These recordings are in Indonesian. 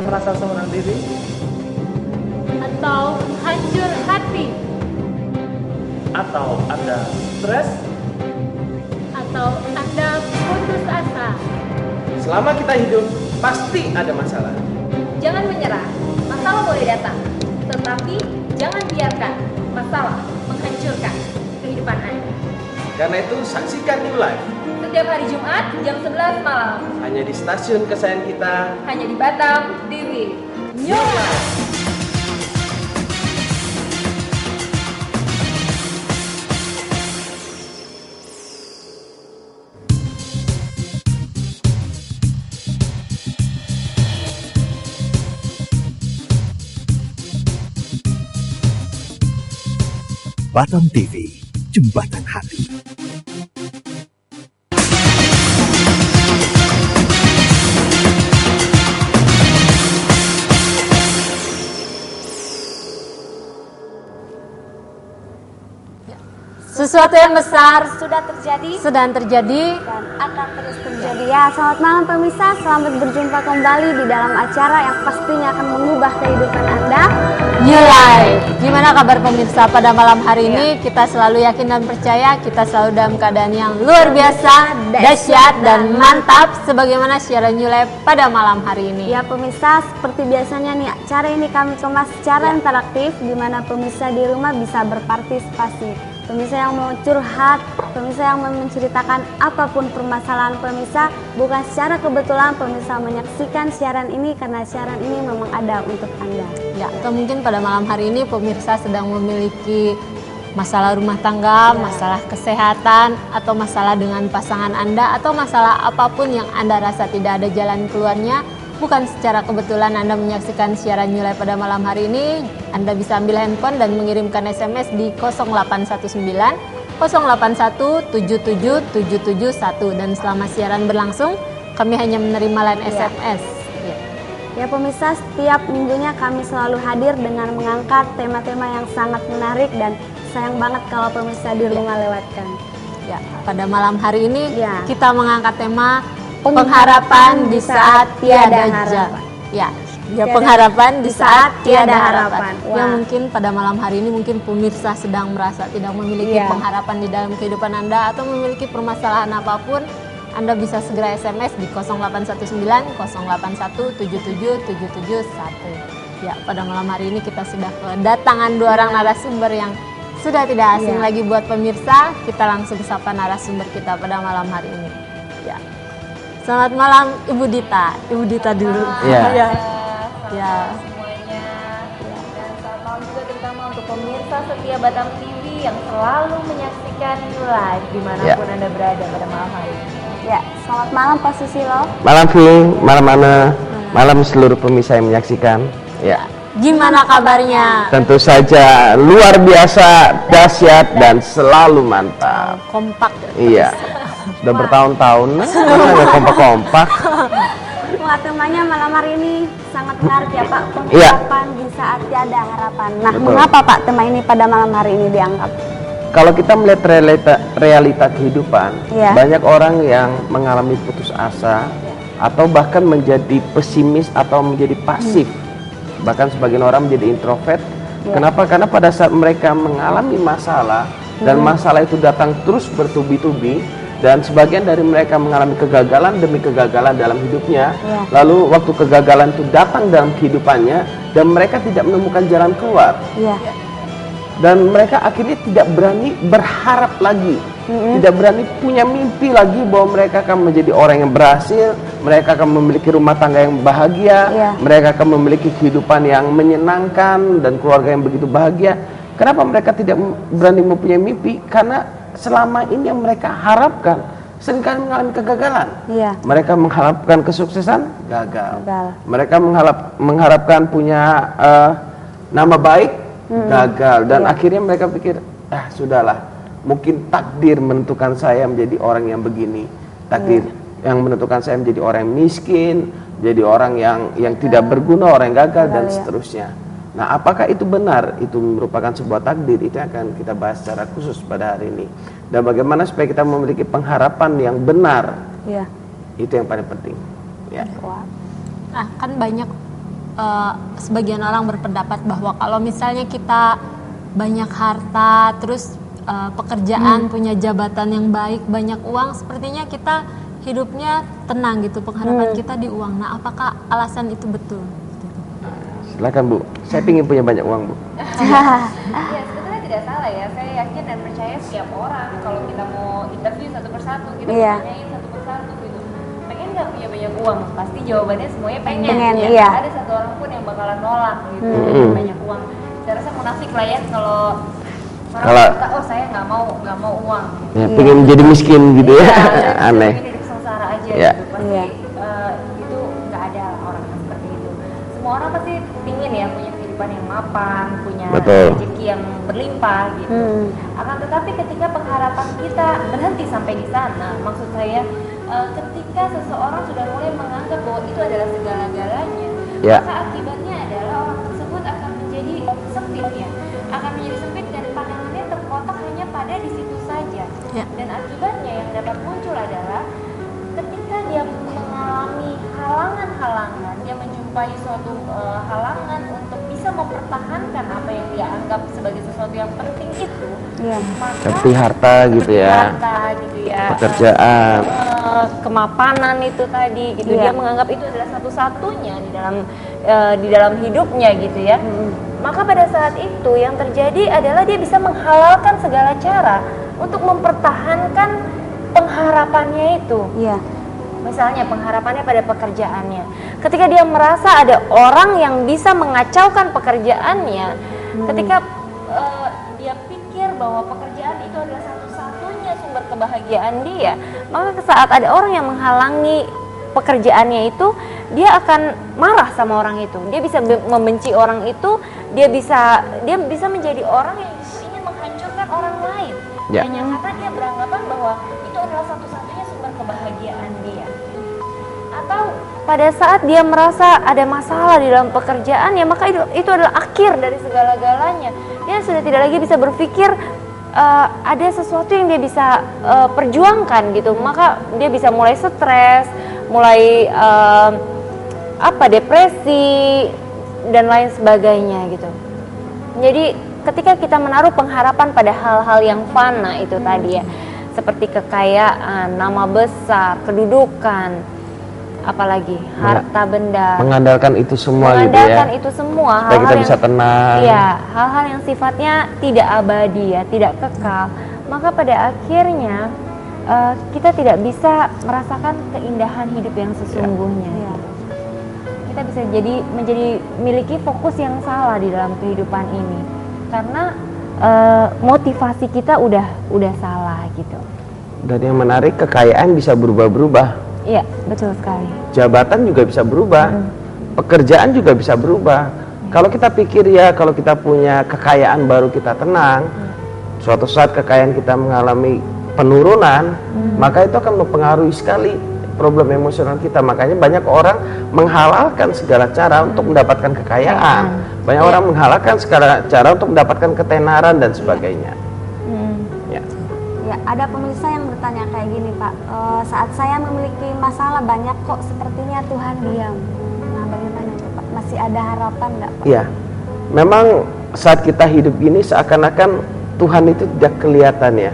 merasa seorang diri? Atau hancur hati? Atau Anda stres? Atau Anda putus asa? Selama kita hidup, pasti ada masalah. Jangan menyerah, masalah boleh datang, tetapi jangan biarkan masalah menghancurkan kehidupan Anda. Karena itu, saksikan New Life Setiap hari Jumat jam 11 malam, hanya di stasiun kesayangan kita, hanya di Batam TV. New Life. Batam TV, Jembatan Hati. Sesuatu yang besar sudah terjadi sedang terjadi dan akan terus terjadi. Ya, selamat malam pemirsa, selamat berjumpa kembali di dalam acara yang pastinya akan mengubah kehidupan Anda. New Life. Gimana kabar pemirsa pada malam hari ini? Kita selalu yakin dan percaya kita selalu dalam keadaan yang luar biasa, dahsyat dan mantap sebagaimana siaran New Life pada malam hari ini. Ya pemirsa, seperti biasanya nih, acara ini kami kemas secara interaktif di mana pemirsa di rumah bisa berpartisipasi. Pemirsa yang mau curhat, pemirsa yang mau menceritakan apapun permasalahan pemirsa, bukan secara kebetulan pemirsa menyaksikan siaran ini karena siaran ini memang ada untuk Anda. Ya, atau mungkin pada malam hari ini pemirsa sedang memiliki masalah rumah tangga, masalah kesehatan, atau masalah dengan pasangan Anda, atau masalah apapun yang Anda rasa tidak ada jalan keluarnya. Bukan secara kebetulan Anda menyaksikan siaran New Life pada malam hari ini. Anda bisa ambil handphone dan mengirimkan SMS di 0819 081 77771 dan selama siaran berlangsung kami hanya menerima line SMS. Ya pemirsa, setiap minggunya kami selalu hadir dengan mengangkat tema-tema yang sangat menarik dan sayang banget kalau pemirsa di rumah lewatkan. Ya, pada malam hari ini Ya. kita mengangkat tema pengharapan di saat tiada harapan. Pengharapan di saat tiada harapan. Ya, mungkin pada malam hari ini mungkin pemirsa sedang merasa tidak memiliki pengharapan di dalam kehidupan Anda atau memiliki permasalahan apapun, Anda bisa segera SMS di 0819 081 77771. Ya, pada malam hari ini kita sudah kedatangan dua orang narasumber yang sudah tidak asing lagi buat pemirsa. Kita langsung sapa narasumber kita pada malam hari ini. Ya. Selamat malam Ibu Dita. Ibu Dita dulu. Iya. Ya. Semuanya. Dan selamat malam juga terutama untuk pemirsa setia Batam TV yang selalu menyaksikan New Life dimanapun Anda berada pada malam hari ini. Ya, selamat malam Pak Susilo. Malam Ving, malam Ana, malam seluruh pemirsa yang menyaksikan. Ya. Gimana kabarnya? Tentu saja luar biasa, dahsyat dan selalu mantap. Kompak. Iya. Sudah bertahun-tahun, nggak kompak-kompak. Wah, temanya malam hari ini sangat menarik ya Pak, pengharapan di saat tiada harapan. Nah, Betul. mengapa Pak tema ini pada malam hari ini diangkat? Kalau kita melihat realita kehidupan, banyak orang yang mengalami putus asa atau bahkan menjadi pesimis atau menjadi pasif. Bahkan sebagian orang menjadi introvert. Kenapa? Karena pada saat mereka mengalami masalah dan masalah itu datang terus bertubi-tubi, dan sebagian dari mereka mengalami kegagalan demi kegagalan dalam hidupnya. Lalu waktu kegagalan itu datang dalam kehidupannya dan mereka tidak menemukan jalan keluar. Dan mereka akhirnya tidak berani berharap lagi, tidak berani punya mimpi lagi bahwa mereka akan menjadi orang yang berhasil, mereka akan memiliki rumah tangga yang bahagia, mereka akan memiliki kehidupan yang menyenangkan dan keluarga yang begitu bahagia. Kenapa mereka tidak berani mempunyai mimpi? Karena selama ini yang mereka harapkan seringkali mengalami kegagalan. Mereka mengharapkan kesuksesan, gagal. Mereka mengharapkan punya nama baik, gagal. Dan akhirnya mereka pikir, sudahlah, mungkin takdir menentukan saya menjadi orang yang begini, takdir yang menentukan saya menjadi orang yang miskin, jadi orang yang tidak berguna, orang yang gagal, dan seterusnya. Nah, apakah itu benar? Itu merupakan sebuah takdir. Itu akan kita bahas secara khusus pada hari ini. Dan bagaimana supaya kita memiliki pengharapan yang benar, itu yang paling penting. Nah, kan banyak sebagian orang berpendapat bahwa kalau misalnya kita banyak harta, terus pekerjaan, punya jabatan yang baik, banyak uang, sepertinya kita hidupnya tenang gitu, pengharapan kita di uang. Nah, apakah alasan itu betul? Silakan Bu, saya ingin punya banyak uang Bu. Ya sebetulnya tidak salah ya, saya yakin dan percaya setiap orang kalau kita mau interview satu persatu, kita Iya. tanyain satu persatu gitu, pengen nggak punya banyak uang? Pasti jawabannya semuanya pengen. Pengen, Ya. iya. Ada satu orang pun yang bakalan nolak gitu, banyak uang. Saya rasa munafik lah ya kalau orang kata, oh saya nggak mau uang. Ya, pengen menjadi miskin gitu ya. Iya, Aneh. Ini hidup sengsara aja Ya. gitu. Pasti Iya. itu nggak ada orang yang seperti itu. Semua orang pasti pingin ya punya kehidupan yang mapan, punya Betul. rezeki yang berlimpah gitu. Akan tetapi ketika pengharapan kita berhenti sampai di sana, maksud saya ketika seseorang sudah mulai menganggap bahwa itu adalah segala-galanya, Ya. maka akibatnya adalah orang tersebut akan menjadi sempit ya, akan menjadi sempit dan pandangannya terkotak hanya pada di situ saja. Ya. Dan akibatnya yang dapat muncul adalah ketika dia mengalami halangan-halangan, dia menjumpai suatu halangan untuk bisa mempertahankan apa yang dia anggap sebagai sesuatu yang penting itu, Iya. maka Seperti harta gitu seperti ya. harta gitu ya, Pekerjaan. kemapanan itu tadi gitu, Iya. dia menganggap itu adalah satu-satunya di dalam hidupnya gitu ya. Maka pada saat itu yang terjadi adalah dia bisa menghalalkan segala cara untuk mempertahankan pengharapannya itu. Iya. Misalnya pengharapannya pada pekerjaannya. Ketika dia merasa ada orang yang bisa mengacaukan pekerjaannya, ketika dia pikir bahwa pekerjaan itu adalah satu-satunya sumber kebahagiaan dia, maka saat ada orang yang menghalangi pekerjaannya itu, dia akan marah sama orang itu. Dia bisa membenci orang itu, dia bisa menjadi orang yang ingin menghancurkan orang lain. Ya. Hanya karena dia beranggapan bahwa itu adalah satu-satunya sumber kebahagiaan dia. Atau pada saat dia merasa ada masalah di dalam pekerjaannya, maka itu adalah akhir dari segala-galanya. Dia sudah tidak lagi bisa berpikir ada sesuatu yang dia bisa perjuangkan gitu. Maka dia bisa mulai stres, mulai depresi dan lain sebagainya gitu. Jadi ketika kita menaruh pengharapan pada hal-hal yang fana itu tadi ya, seperti kekayaan, nama besar, kedudukan, apalagi harta benda, Mengandalkan itu semua gitu ya. mengandalkan itu semua, Supaya kita bisa tenang. iya, hal-hal yang sifatnya tidak abadi ya, tidak kekal, maka pada akhirnya kita tidak bisa merasakan keindahan hidup yang sesungguhnya. Iya. Kita bisa menjadi miliki fokus yang salah di dalam kehidupan ini, karena motivasi kita udah salah gitu. Dan yang menarik, kekayaan bisa berubah-berubah. Iya, betul sekali. Jabatan juga bisa berubah, pekerjaan juga bisa berubah. Kalau kita pikir ya, kalau kita punya kekayaan baru kita tenang, suatu saat kekayaan kita mengalami penurunan, maka itu akan mempengaruhi sekali problem emosional kita. Makanya banyak orang menghalalkan segala cara untuk mendapatkan kekayaan. Banyak orang menghalalkan segala cara untuk mendapatkan ketenaran dan sebagainya. Ya. Ya, ada pemirsa yang bertanya kayak gini, Pak. Saat saya memiliki masalah banyak kok sepertinya Tuhan diam. Nah, bagaimana itu, Pak? Masih ada harapan nggak, Pak? Iya, memang saat kita hidup gini seakan-akan Tuhan itu tidak kelihatan ya.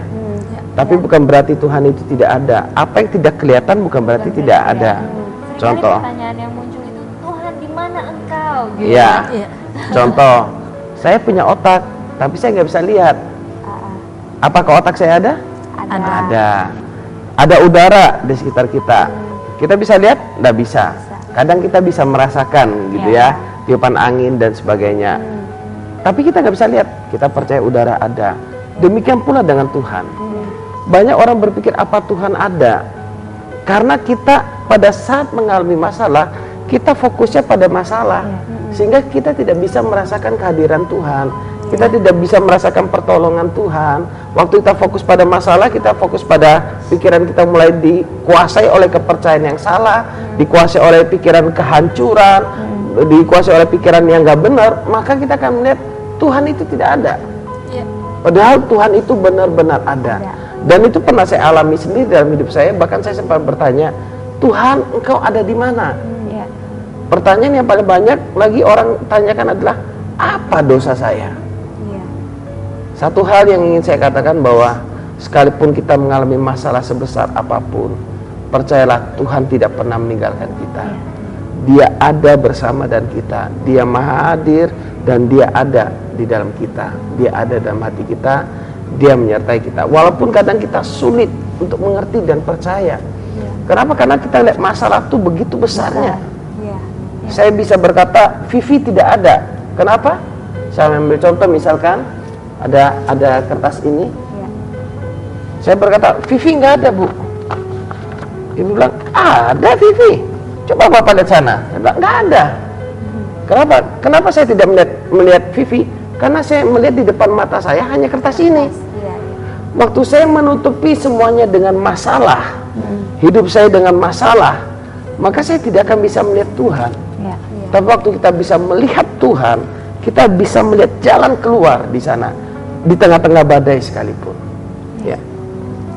Tapi bukan berarti Tuhan itu tidak ada. Apa yang tidak kelihatan bukan berarti tidak ada. Seringkali Contoh. pertanyaan yang muncul itu, Tuhan di mana engkau? Gitu. Iya. Iya. Contoh, saya punya otak, tapi saya nggak bisa lihat. Apakah otak saya ada? Ada. Ada udara di sekitar kita. Kita bisa lihat? Nggak bisa. Kadang kita bisa merasakan gitu ya, tiupan angin dan sebagainya. Tapi kita nggak bisa lihat. Kita percaya udara ada. Demikian pula dengan Tuhan. Banyak orang berpikir apa Tuhan ada? Karena kita pada saat mengalami masalah, kita fokusnya pada masalah. Sehingga kita tidak bisa merasakan kehadiran Tuhan. Kita tidak bisa merasakan pertolongan Tuhan. Waktu kita fokus pada masalah, kita fokus pada pikiran kita mulai dikuasai oleh kepercayaan yang salah, dikuasai oleh pikiran kehancuran, dikuasai oleh pikiran yang gak benar, maka kita akan melihat Tuhan itu tidak ada. Padahal Tuhan itu benar-benar ada. Dan itu pernah saya alami sendiri dalam hidup saya. Bahkan saya sempat bertanya, Tuhan, engkau ada di mana? pertanyaan yang paling banyak lagi orang tanyakan adalah apa dosa saya? Iya. Satu hal yang ingin saya katakan bahwa sekalipun kita mengalami masalah sebesar apapun, percayalah Tuhan tidak pernah meninggalkan kita. Dia ada bersama dan kita. Dia maha hadir dan dia ada di dalam kita. Dia ada dalam hati kita. Dia menyertai kita. Walaupun kadang kita sulit untuk mengerti dan percaya. Kenapa? Karena kita lihat masalah itu begitu besarnya. Iya. Saya bisa berkata Vivi tidak ada. Kenapa? Saya ambil contoh misalkan ada kertas ini. Iya. Saya berkata Vivi nggak ada, Bu. Ibu bilang ada Vivi. Coba Bapak lihat sana. Saya bilang nggak ada. Kenapa? Kenapa saya tidak melihat Vivi? Karena saya melihat di depan mata saya hanya kertas ini. Iya. Waktu saya menutupi semuanya dengan masalah, hidup saya dengan masalah, maka saya tidak akan bisa melihat Tuhan. Ya. Tapi waktu kita bisa melihat Tuhan, kita bisa melihat jalan keluar di sana, di tengah-tengah badai sekalipun. Ya.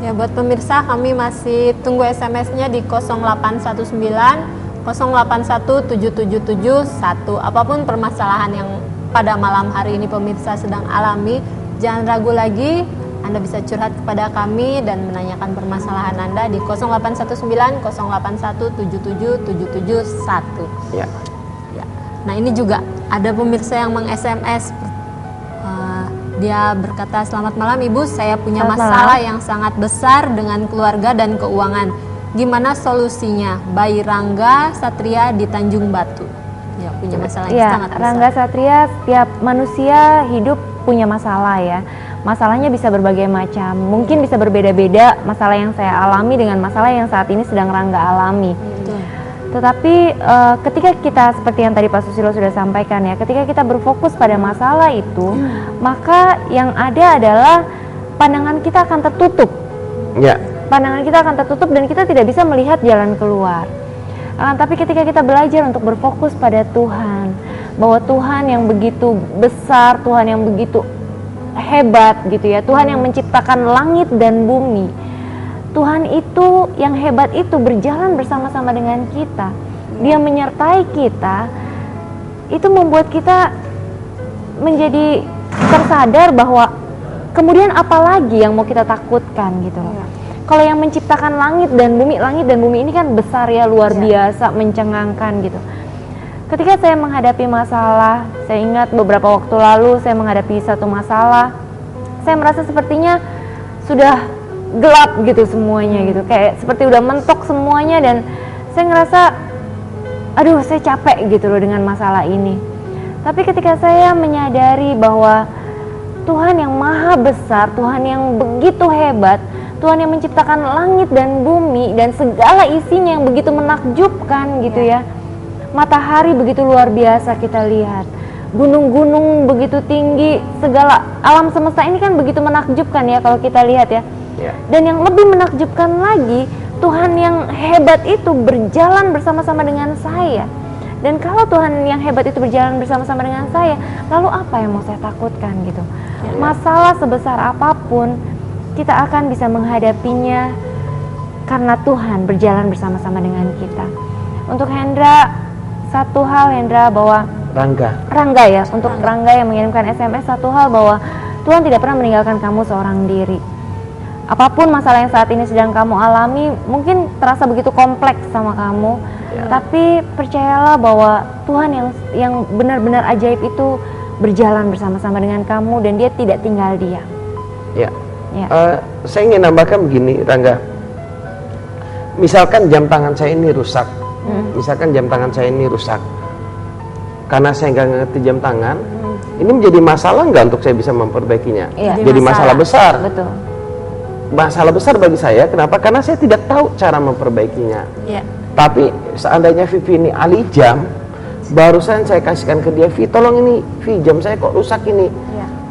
Ya, buat pemirsa, kami masih tunggu SMS-nya di 0819 08177771. Apapun permasalahan yang pada malam hari ini pemirsa sedang alami, jangan ragu lagi. Anda bisa curhat kepada kami dan menanyakan permasalahan Anda di 0819 08177771. Ya. Ya. Nah, ini juga ada pemirsa yang meng-SMS. Dia berkata, "Selamat malam Ibu, saya punya Selamat masalah malam. yang sangat besar dengan keluarga dan keuangan. Gimana solusinya?" Bayi Rangga Satria di Tanjung Batu. Ya, punya masalah yang Ya, sangat besar. Rangga Satria, setiap manusia hidup punya masalah ya. Masalahnya bisa berbagai macam, mungkin bisa berbeda-beda masalah yang saya alami dengan masalah yang saat ini sedang Rangga alami. Betul. Tetapi ketika kita seperti yang tadi Pak Susilo sudah sampaikan ya, ketika kita berfokus pada masalah itu, maka yang ada adalah pandangan kita akan tertutup. Ya. Pandangan kita akan tertutup dan kita tidak bisa melihat jalan keluar. Tapi ketika kita belajar untuk berfokus pada Tuhan, bahwa Tuhan yang begitu besar, Tuhan yang begitu hebat gitu ya, Tuhan yang menciptakan langit dan bumi, Tuhan itu yang hebat itu berjalan bersama-sama dengan kita. Dia menyertai kita. Itu membuat kita menjadi tersadar bahwa kemudian apa lagi yang mau kita takutkan gitu loh. Kalau yang menciptakan langit dan bumi ini kan besar ya, luar biasa, mencengangkan gitu. Ketika saya menghadapi masalah, saya ingat beberapa waktu lalu saya menghadapi satu masalah, saya merasa sepertinya sudah gelap gitu semuanya gitu, kayak seperti udah mentok semuanya, dan saya ngerasa aduh saya capek gitu loh dengan masalah ini. Tapi ketika saya menyadari bahwa Tuhan yang maha besar, Tuhan yang begitu hebat, Tuhan yang menciptakan langit dan bumi dan segala isinya yang begitu menakjubkan gitu ya. Matahari begitu luar biasa kita lihat, gunung-gunung begitu tinggi, segala alam semesta ini kan begitu menakjubkan ya kalau kita lihat ya. Dan yang lebih menakjubkan lagi, Tuhan yang hebat itu berjalan bersama-sama dengan saya. Dan kalau Tuhan yang hebat itu berjalan bersama-sama dengan saya, lalu apa yang mau saya takutkan gitu? Masalah sebesar apapun, kita akan bisa menghadapinya karena Tuhan berjalan bersama-sama dengan kita. Untuk Hendra, satu hal Hendra, bahwa Rangga ya, untuk Rangga yang mengirimkan SMS, satu hal bahwa Tuhan tidak pernah meninggalkan kamu seorang diri. Apapun masalah yang saat ini sedang kamu alami, mungkin terasa begitu kompleks sama kamu, tapi percayalah bahwa Tuhan yang benar-benar ajaib itu berjalan bersama-sama dengan kamu dan Dia tidak tinggal diam. Ya. Saya ingin nambahkan begini, Rangga. Misalkan jam tangan saya ini rusak, karena saya nggak ngerti jam tangan, ini menjadi masalah nggak untuk saya bisa memperbaikinya? Jadi masalah besar. Betul. Masalah besar bagi saya. Kenapa? Karena saya tidak tahu cara memperbaikinya. Tapi seandainya Vivi ini ahli jam, barusan saya kasihkan ke dia, Vi, tolong ini, Vi, jam saya kok rusak ini.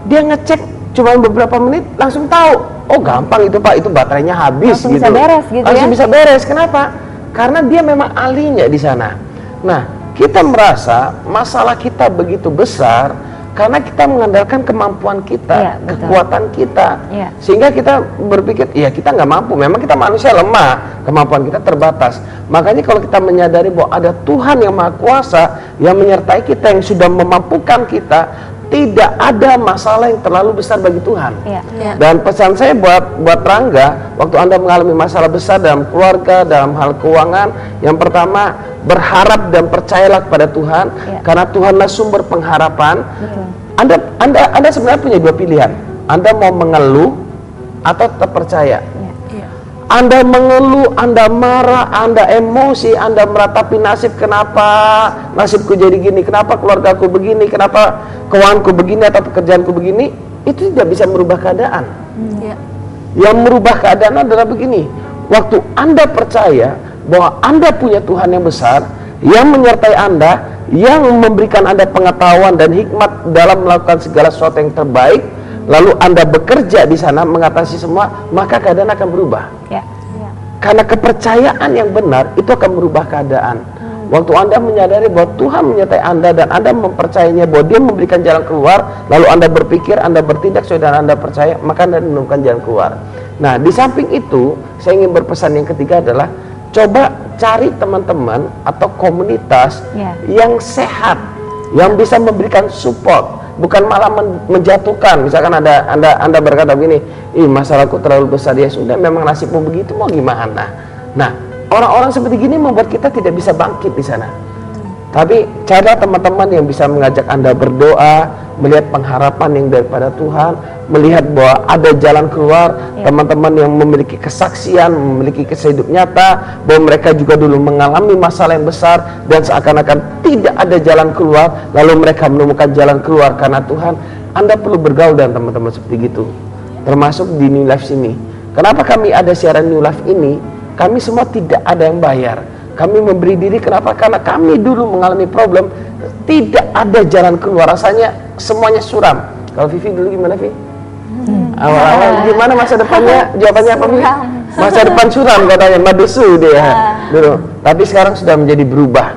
Dia ngecek cuma beberapa menit langsung tahu. Oh gampang itu Pak, itu baterainya habis. Langsung bisa beres gitu langsung bisa beres. Kenapa? Karena dia memang ahlinya di sana. Nah, kita merasa masalah kita begitu besar, Karena kita mengandalkan kemampuan kita, Iya, betul. kekuatan kita, Iya. sehingga kita berpikir, ya kita nggak mampu. Memang kita manusia lemah, kemampuan kita terbatas. Makanya kalau kita menyadari bahwa ada Tuhan yang Maha Kuasa yang menyertai kita, yang sudah memampukan kita, tidak ada masalah yang terlalu besar bagi Tuhan. Iya. Ya. Dan pesan saya buat Rangga, waktu Anda mengalami masalah besar dalam keluarga, dalam hal keuangan, yang pertama berharap dan percayalah kepada Tuhan, Ya. karena Tuhanlah sumber pengharapan. Betul. Anda sebenarnya punya dua pilihan. Anda mau mengeluh atau tetap percaya. Ya. Anda mengeluh, Anda marah, Anda emosi, Anda meratapi nasib, kenapa nasibku jadi gini, kenapa keluargaku begini, kenapa keuanganku begini atau pekerjaanku begini, itu tidak bisa merubah keadaan. Ya. Yang merubah keadaan adalah begini, waktu Anda percaya bahwa Anda punya Tuhan yang besar, yang menyertai Anda, yang memberikan Anda pengetahuan dan hikmat dalam melakukan segala sesuatu yang terbaik, lalu Anda bekerja di sana mengatasi semua, maka keadaan akan berubah. Ya. Karena kepercayaan yang benar itu akan merubah keadaan. Waktu Anda menyadari bahwa Tuhan menyertai Anda dan Anda mempercayainya bahwa Dia memberikan jalan keluar, lalu Anda berpikir, Anda bertindak sesuai dengan Anda percaya, maka Anda menemukan jalan keluar. Nah, di samping itu, saya ingin berpesan yang ketiga adalah coba cari teman-teman atau komunitas Ya. yang sehat, yang bisa memberikan support, bukan malah menjatuhkan. Misalkan Anda berkata begini, ih masalahku terlalu besar, ya sudah, memang nasibmu begitu, mau gimana. Nah, orang-orang seperti gini membuat kita tidak bisa bangkit di sana. Tapi carilah teman-teman yang bisa mengajak Anda berdoa, melihat pengharapan yang daripada Tuhan, melihat bahwa ada jalan keluar. Teman-teman yang memiliki kesaksian, memiliki kisah hidup nyata, bahwa mereka juga dulu mengalami masalah yang besar dan seakan-akan tidak ada jalan keluar, lalu mereka menemukan jalan keluar karena Tuhan. Anda perlu bergaul dengan teman-teman seperti itu, termasuk di New Life sini. Kenapa kami ada siaran New Life ini? Kami semua tidak ada yang bayar. Kami memberi diri, kenapa? Karena kami dulu mengalami problem, tidak ada jalan keluar, rasanya semuanya suram. Kalau Vivi dulu gimana, Vivi? Awal-awal gimana masa depannya? Jawabannya apa, Vivi? Masa depan suram katanya, madesu dia dulu. Tapi sekarang sudah menjadi berubah.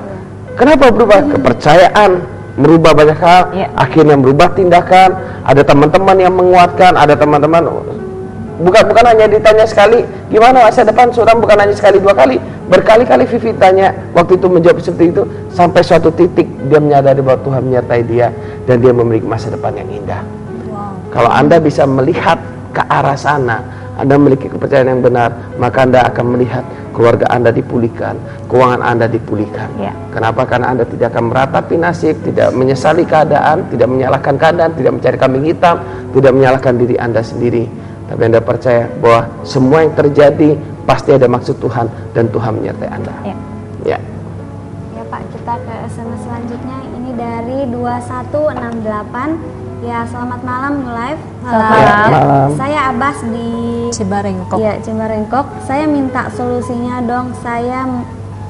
Kenapa berubah? Kepercayaan, merubah banyak hal, akhirnya merubah tindakan. Ada teman-teman yang menguatkan, ada teman-teman bukan hanya ditanya sekali gimana masa depan suram, bukan hanya sekali dua kali, berkali-kali Vivi tanya, waktu itu menjawab seperti itu, sampai suatu titik dia menyadari bahwa Tuhan menyertai dia dan dia memiliki masa depan yang indah. Kalau Anda bisa melihat ke arah sana, Anda memiliki kepercayaan yang benar, maka Anda akan melihat keluarga Anda dipulihkan, keuangan Anda dipulihkan. Kenapa? Karena Anda tidak akan meratapi nasib, tidak menyesali keadaan, tidak menyalahkan keadaan, tidak mencari kambing hitam, tidak menyalahkan diri Anda sendiri. Tapi Anda percaya bahwa semua yang terjadi pasti ada maksud Tuhan dan Tuhan menyertai Anda. Ya Pak, kita ke SMS selanjutnya. Ini dari 2168. Ya, selamat malam New Life. malam. Saya Abbas di Cibarengkok. Iya, Cibarengkok. Saya minta solusinya dong. Saya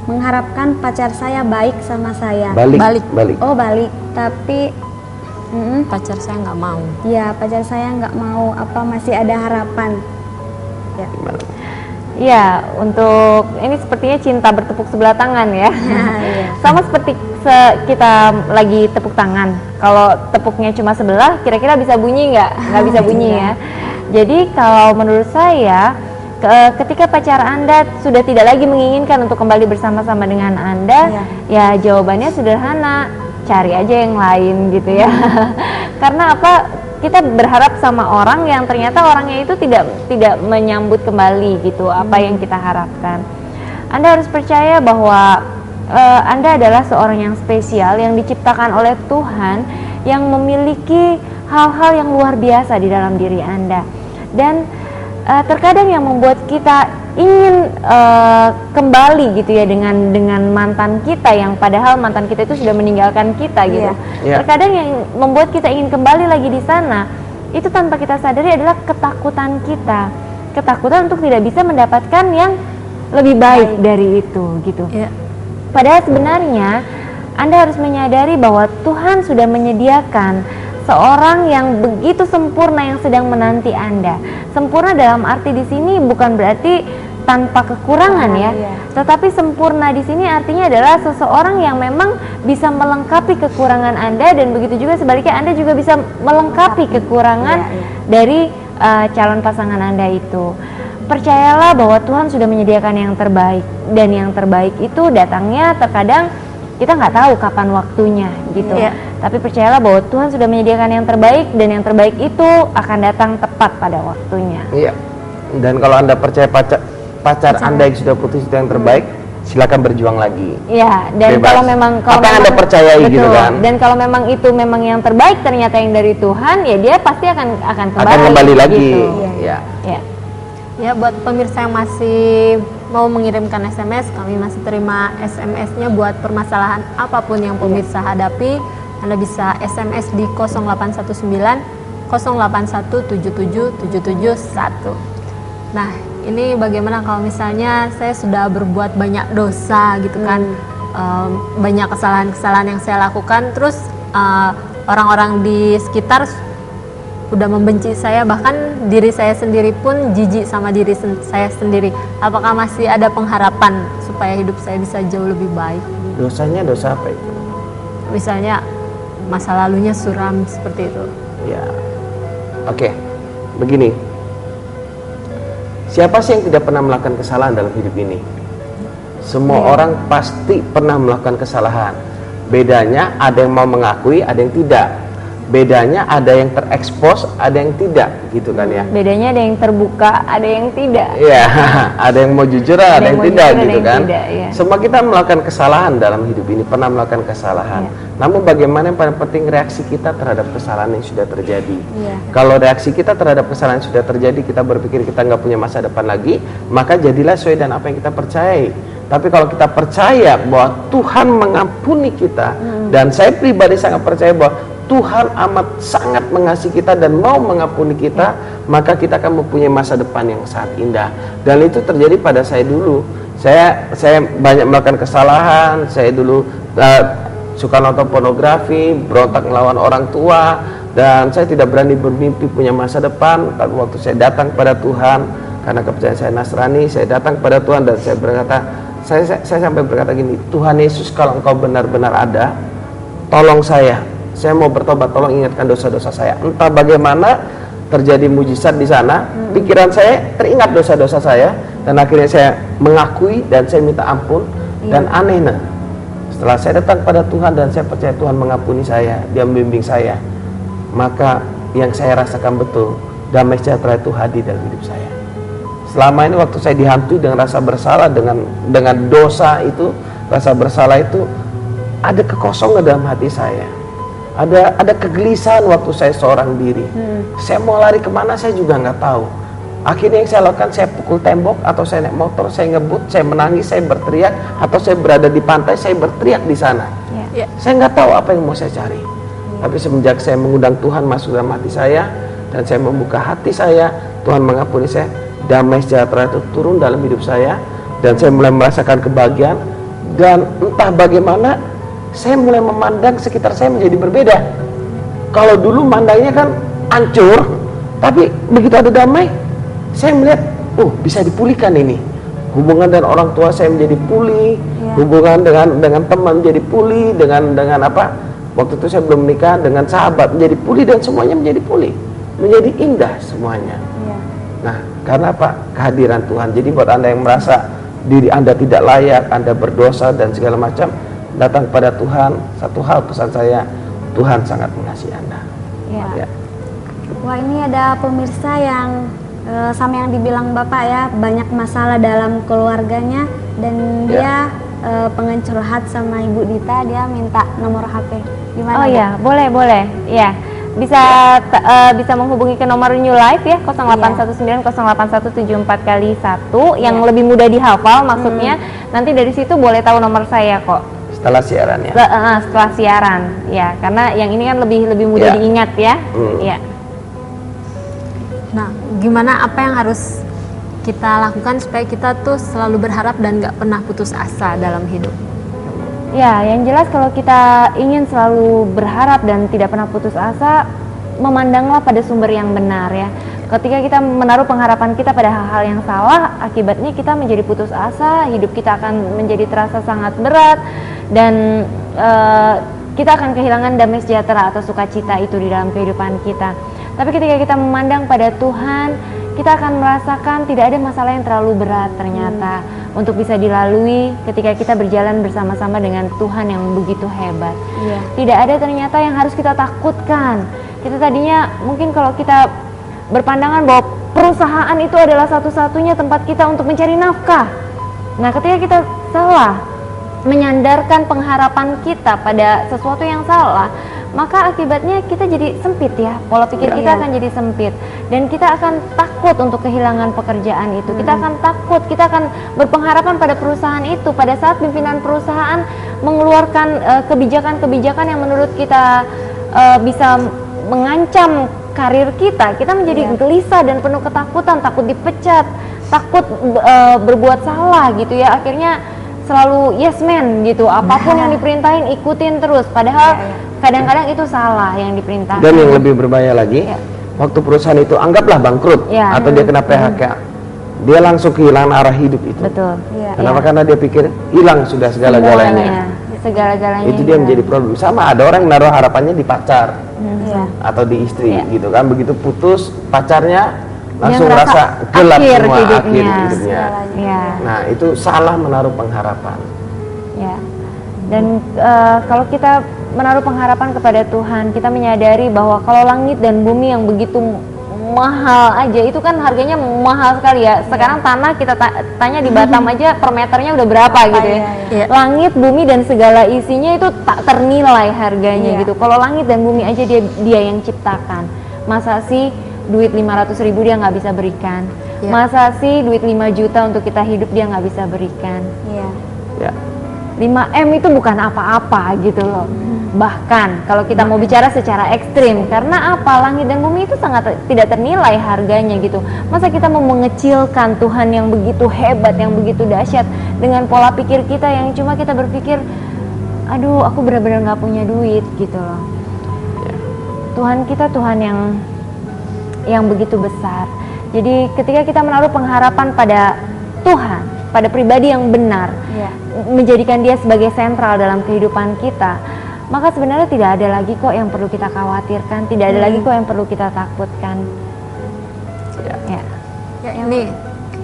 mengharapkan pacar saya baik sama saya. Balik. Oh, balik. Tapi Pacar saya nggak mau. ya, pacar saya nggak mau. Apa masih ada harapan? Ya. Gimana? Ya, untuk ini sepertinya cinta bertepuk sebelah tangan ya. Sama seperti kita lagi tepuk tangan. Kalau tepuknya cuma sebelah, kira-kira bisa bunyi nggak? Nggak bisa bunyi ya. Jadi kalau menurut saya, ketika pacar Anda sudah tidak lagi menginginkan untuk kembali bersama-sama dengan Anda, ya jawabannya sederhana, cari aja yang lain gitu ya. Karena apa? Kita berharap sama orang yang ternyata orangnya itu tidak menyambut kembali gitu apa yang kita harapkan. Anda harus percaya bahwa Anda adalah seorang yang spesial, yang diciptakan oleh Tuhan, yang memiliki hal-hal yang luar biasa di dalam diri Anda. Dan terkadang yang membuat kita ingin kembali gitu ya dengan mantan kita, yang padahal mantan kita itu sudah meninggalkan kita gitu. Terkadang yang membuat kita ingin kembali lagi di sana itu tanpa kita sadari adalah ketakutan kita, ketakutan untuk tidak bisa mendapatkan yang lebih baik dari itu gitu. Padahal sebenarnya Anda harus menyadari bahwa Tuhan sudah menyediakan seorang yang begitu sempurna yang sedang menanti Anda. Sempurna dalam arti di sini bukan berarti tanpa kekurangan ya. Iya. Tetapi sempurna di sini artinya adalah seseorang yang memang bisa melengkapi kekurangan Anda, dan begitu juga sebaliknya Anda juga bisa melengkapi kekurangan dari calon pasangan Anda itu. Percayalah bahwa Tuhan sudah menyediakan yang terbaik, dan yang terbaik itu datangnya terkadang kita nggak tahu kapan waktunya gitu. Tapi percayalah bahwa Tuhan sudah menyediakan yang terbaik, dan yang terbaik itu akan datang tepat pada waktunya. Iya. Dan kalau Anda percaya pacar Anda yang sudah putus itu yang terbaik, silakan berjuang lagi. Iya, dan Bebas. kalau memang Apa yang Anda percayai betul, gitu kan. dan kalau memang itu memang yang terbaik ternyata yang dari Tuhan, ya dia pasti akan kembali. Akan kembali lagi. Gitu. Iya. Ya. Ya, buat pemirsa yang masih mau mengirimkan SMS, kami masih terima SMS-nya buat permasalahan apapun yang pemirsa hadapi. Anda bisa SMS di 0819 081 77 771. Nah, ini bagaimana kalau misalnya saya sudah berbuat banyak dosa gitu kan, banyak kesalahan-kesalahan yang saya lakukan, terus orang-orang di sekitar udah membenci saya, bahkan diri saya sendiri pun jijik sama diri saya sendiri. Apakah masih ada pengharapan supaya hidup saya bisa jauh lebih baik? Dosanya dosa apa itu? Misalnya masa lalunya suram seperti itu. Ya. Oke. Begini. Siapa sih yang tidak pernah melakukan kesalahan dalam hidup ini? Semua orang pasti pernah melakukan kesalahan. Bedanya ada yang mau mengakui, ada yang tidak. Bedanya ada yang terekspos, ada yang tidak, gitu kan ya. Bedanya ada yang terbuka, ada yang tidak. Iya, ada yang mau jujur, ada yang mau tidak, jujur, ada gitu yang kan. tidak, ya. Semua kita melakukan kesalahan dalam hidup ini, pernah melakukan kesalahan. Namun bagaimana yang paling penting reaksi kita terhadap kesalahan yang sudah terjadi. Kalau reaksi kita terhadap kesalahan yang sudah terjadi, kita berpikir kita nggak punya masa depan lagi, maka jadilah sesuai dengan apa yang kita percayai. Tapi kalau kita percaya bahwa Tuhan mengampuni kita, dan saya pribadi sangat percaya bahwa Tuhan amat sangat mengasihi kita dan mau mengampuni kita, maka kita akan mempunyai masa depan yang sangat indah. Dan itu terjadi pada saya dulu. Saya banyak melakukan kesalahan. Saya dulu suka nonton pornografi, berontak melawan orang tua, dan saya tidak berani bermimpi punya masa depan. Tapi waktu saya datang kepada Tuhan, karena kepercayaan saya Nasrani, saya datang kepada Tuhan dan saya berkata, saya sampai berkata gini, Tuhan Yesus, kalau Engkau benar-benar ada, tolong saya mau bertobat, tolong ingatkan dosa-dosa saya. Entah bagaimana terjadi mujizat di sana, pikiran saya teringat dosa-dosa saya, dan akhirnya saya mengakui dan saya minta ampun. Dan anehnya, setelah saya datang pada Tuhan dan saya percaya Tuhan mengampuni saya, Dia membimbing saya, maka yang saya rasakan betul, damai sejahtera itu hadir dalam hidup saya. Selama ini waktu saya dihantui dengan rasa bersalah, dengan dosa itu, rasa bersalah itu, ada kekosongan dalam hati saya. Ada kegelisahan waktu saya seorang diri. Saya mau lari kemana saya juga nggak tahu. Akhirnya yang saya lakukan, saya pukul tembok, atau saya naik motor, saya ngebut, saya menangis, saya berteriak, atau saya berada di pantai, saya berteriak di sana. Saya nggak tahu apa yang mau saya cari. Tapi semenjak saya mengundang Tuhan masuk dalam hati saya, dan saya membuka hati saya, Tuhan mengampuni saya, damai sejahtera itu turun dalam hidup saya, dan saya mulai merasakan kebahagiaan. Dan entah bagaimana, saya mulai memandang sekitar saya menjadi berbeda. Kalau dulu mandangnya kan hancur, tapi begitu ada damai, saya melihat, bisa dipulihkan ini. Hubungan dengan orang tua saya menjadi pulih, hubungan dengan teman menjadi pulih, dengan apa? Waktu itu saya belum menikah, dengan sahabat menjadi pulih, dan semuanya menjadi pulih, menjadi indah semuanya. Nah, karena apa? Kehadiran Tuhan. Jadi buat Anda yang merasa diri Anda tidak layak, Anda berdosa dan segala macam, datang pada Tuhan. Satu hal pesan saya, Tuhan sangat mengasihi Anda. Ya. Wah, ini ada pemirsa yang sama yang dibilang Bapak ya, banyak masalah dalam keluarganya, dan dia pengen curhat sama Ibu Dita, dia minta nomor HP. Gimana? Oh iya, boleh. Ya. Bisa menghubungi ke nomor New Life ya, 0819 08174 kali 1 yang lebih mudah dihafal maksudnya. Nanti dari situ boleh tahu nomor saya kok. Setelah siaran ya? Setelah siaran ya, karena yang ini kan lebih mudah diingat ya. Ya. Nah, gimana, apa yang harus kita lakukan supaya kita tuh selalu berharap dan nggak pernah putus asa dalam hidup? Ya, yang jelas kalau kita ingin selalu berharap dan tidak pernah putus asa, memandanglah pada sumber yang benar ya. Ketika kita menaruh pengharapan kita pada hal-hal yang salah, akibatnya kita menjadi putus asa, hidup kita akan menjadi terasa sangat berat, dan kita akan kehilangan damai sejahtera atau sukacita itu di dalam kehidupan kita. Tapi ketika kita memandang pada Tuhan, kita akan merasakan tidak ada masalah yang terlalu berat ternyata untuk bisa dilalui ketika kita berjalan bersama-sama dengan Tuhan yang begitu hebat. Tidak ada ternyata yang harus kita takutkan. Kita tadinya mungkin kalau kita berpandangan bahwa perusahaan itu adalah satu-satunya tempat kita untuk mencari nafkah. Nah, ketika kita salah menyandarkan pengharapan kita pada sesuatu yang salah, maka akibatnya kita jadi sempit ya, pola pikir kita akan jadi sempit, dan kita akan takut untuk kehilangan pekerjaan itu. Kita akan takut, kita akan berpengharapan pada perusahaan itu. Pada saat pimpinan perusahaan mengeluarkan kebijakan-kebijakan yang menurut kita bisa mengancam karir kita menjadi gelisah dan penuh ketakutan, takut dipecat, takut berbuat salah gitu ya. Akhirnya selalu yes man gitu, apapun yang diperintahin ikutin terus, padahal kadang-kadang itu salah yang diperintahkan. Dan yang lebih berbahaya lagi, waktu perusahaan itu anggaplah bangkrut atau dia kena PHK, dia langsung kehilangan arah hidup itu. Betul. Kenapa? Karena dia pikir hilang sudah segala-galanya. Segala-galanya itu dia menjadi problem. Sama ada orang yang naruh harapannya di pacar atau di istri gitu kan, begitu putus pacarnya langsung rasa gelap semua akhir hidupnya. Nah, itu salah menaruh pengharapan. Dan kalau kita menaruh pengharapan kepada Tuhan, kita menyadari bahwa kalau langit dan bumi yang begitu mahal aja, itu kan harganya mahal sekali ya. Sekarang tanah kita tanya di Batam aja per meternya udah berapa gitu ya. Langit, bumi dan segala isinya itu tak ternilai harganya gitu. Kalau langit dan bumi aja dia yang ciptakan, masa sih duit 500.000 dia nggak bisa berikan? Masa sih duit 5 juta untuk kita hidup dia nggak bisa berikan? 5M itu bukan apa-apa gitu loh. Bahkan kalau kita mau bicara secara ekstrim, karena apa? Langit dan bumi itu sangat tidak ternilai harganya gitu. Masa kita mau mengecilkan Tuhan yang begitu hebat, yang begitu dahsyat dengan pola pikir kita yang cuma kita berpikir, aduh aku benar-benar nggak punya duit gitu loh. Tuhan kita Tuhan yang begitu besar. Jadi ketika kita menaruh pengharapan pada Tuhan, pada pribadi yang benar, menjadikan dia sebagai sentral dalam kehidupan kita, maka sebenarnya tidak ada lagi kok yang perlu kita khawatirkan, tidak ada lagi kok yang perlu kita takutkan. Ini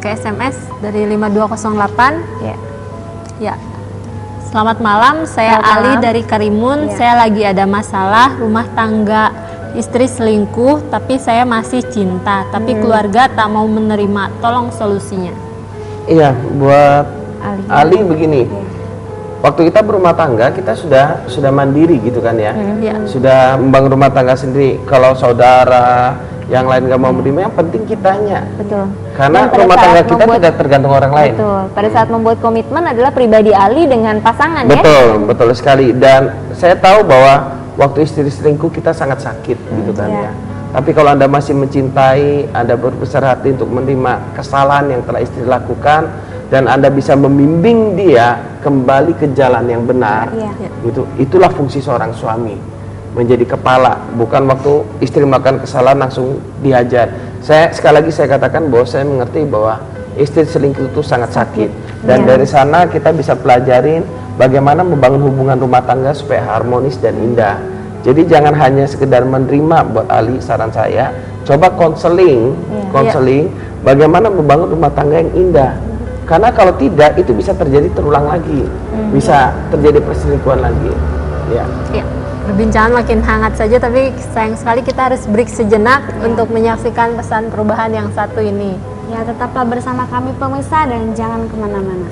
ke SMS dari 5208. Selamat malam, saya Ali dari Karimun. Saya lagi ada masalah rumah tangga, istri selingkuh, tapi saya masih cinta, tapi keluarga tak mau menerima. Tolong solusinya. Iya, buat Ali begini. Waktu kita berumah tangga, kita sudah mandiri gitu kan ya. Sudah membangun rumah tangga sendiri. Kalau saudara yang lain gak mau menerima, yang penting kitanya. Betul. Karena rumah tangga kita tidak tergantung orang lain. Betul. Pada saat membuat komitmen adalah pribadi Ali dengan pasangan ya. Betul sekali. Dan saya tahu bahwa waktu istri selingkuh kita sangat sakit gitu kan ya. Tapi kalau Anda masih mencintai, Anda berbesar hati untuk menerima kesalahan yang telah istri lakukan, dan Anda bisa membimbing dia kembali ke jalan yang benar, itulah fungsi seorang suami, menjadi kepala, bukan waktu istri melakukan kesalahan langsung dihajar. Sekali lagi saya katakan bahwa saya mengerti bahwa istri selingkuh itu sangat sakit, dan dari sana kita bisa pelajarin bagaimana membangun hubungan rumah tangga supaya harmonis dan indah. Jadi jangan hanya sekedar menerima. Buat Ali, saran saya, coba konseling, bagaimana membangun rumah tangga yang indah. Karena kalau tidak, itu bisa terjadi terulang lagi, bisa terjadi perselingkuhan lagi. Perbincangan makin hangat saja, tapi sayang sekali kita harus break sejenak untuk menyaksikan pesan perubahan yang satu ini. Ya, tetaplah bersama kami pemirsa dan jangan kemana-mana.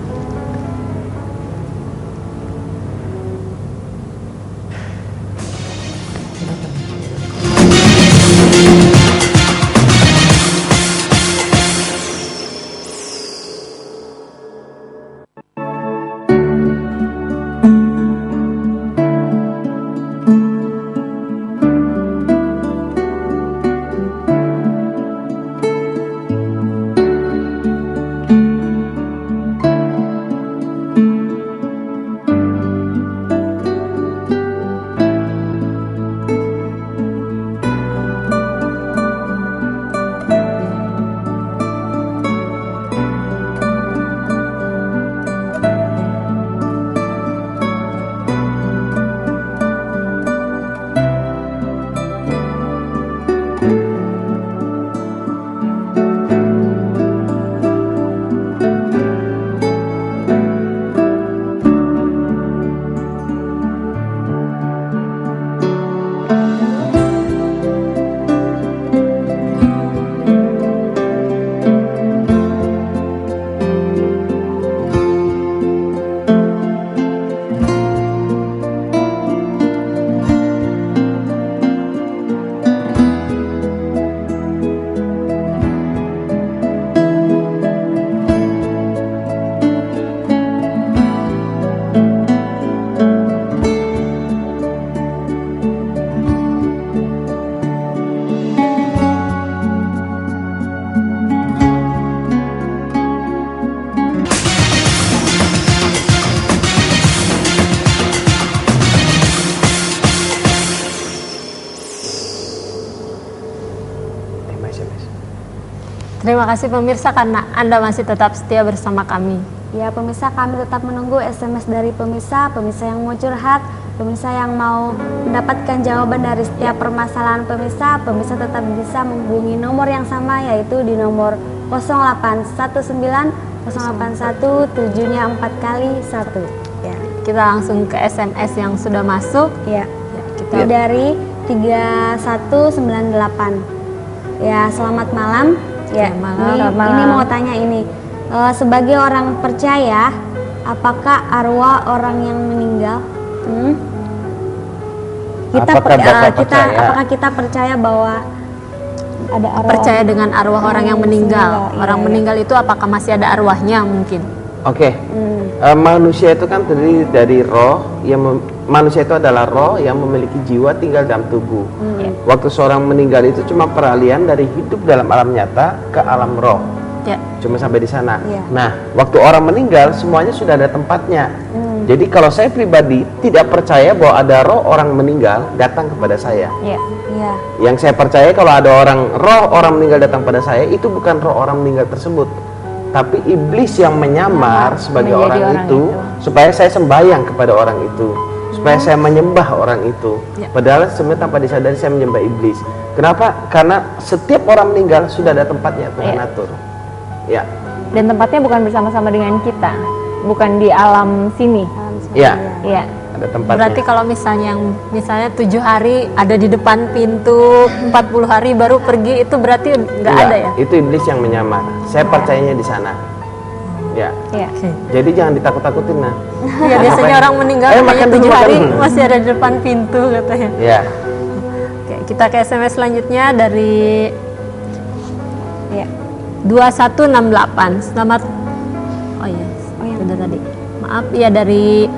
Terima kasih pemirsa karena Anda masih tetap setia bersama kami. Ya pemirsa, kami tetap menunggu SMS dari pemirsa yang mau curhat, pemirsa yang mau mendapatkan jawaban dari setiap permasalahan pemirsa tetap bisa menghubungi nomor yang sama, yaitu di nomor 0819 081 7-nya 4 kali 1. Ya, kita langsung ke SMS yang sudah masuk. Ya, kita dari 3198. Ya, selamat malam. Ya, ini mau tanya ini. Sebagai orang percaya, apakah arwah orang yang meninggal? Apakah kita percaya bahwa ada arwah? Percaya dengan arwah orang yang meninggal. Orang meninggal itu apakah masih ada arwahnya mungkin? Oke. Manusia itu kan terdiri dari roh manusia itu adalah roh yang memiliki jiwa tinggal dalam tubuh. Waktu seorang meninggal itu cuma peralihan dari hidup dalam alam nyata ke alam roh. Cuma sampai di sana. Nah, waktu orang meninggal semuanya sudah ada tempatnya. Jadi kalau saya pribadi tidak percaya bahwa ada roh orang meninggal datang kepada saya. Yang saya percaya kalau ada roh orang meninggal datang pada saya, itu bukan roh orang meninggal tersebut, tapi iblis yang menyamar sebagai orang itu supaya saya sembahyang kepada orang itu, supaya saya menyembah orang itu. Padahal sebenarnya tanpa disadari saya menyembah iblis. Kenapa? Karena setiap orang meninggal sudah ada tempatnya Tuhan atur. Dan tempatnya bukan bersama-sama dengan kita, bukan di alam sini. Iya. Ada tempatnya. Berarti kalau misalnya 7 hari ada di depan pintu, 40 hari baru pergi, itu berarti nggak ada ya? Itu iblis yang menyamar. Saya percayanya di sana. Jadi jangan ditakut-takutin nah. Ya biasanya orang meninggal hanya 7 hari masih ada di depan pintu katanya. Oke, kita ke SMS selanjutnya dari 2168. Selamat. Sudah tadi. Maaf ya, dari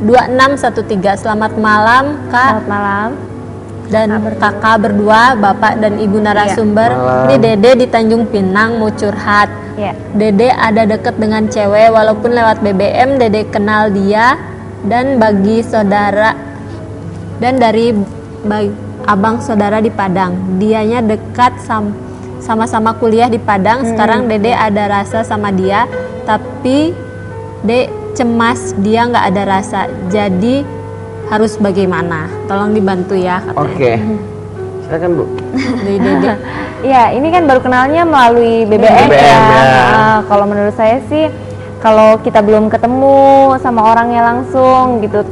2613. Selamat malam Kak. Selamat malam. Dan kakak berdua, bapak dan ibu narasumber. Ini Dede di Tanjung Pinang mau curhat. Dede ada deket dengan cewek, walaupun lewat BBM. Dede kenal dia dan bagi saudara dan dari abang saudara di Padang. Dianya dekat sama-sama kuliah di Padang. Sekarang Dede ada rasa sama dia, tapi Dede cemas dia nggak ada rasa. Jadi harus bagaimana? Tolong dibantu ya katanya. Oke. Silakan Bu. Dari Dede. Ya, ini kan baru kenalnya melalui BBM ya. Kalau menurut saya sih, kalau kita belum ketemu sama orangnya langsung gitu,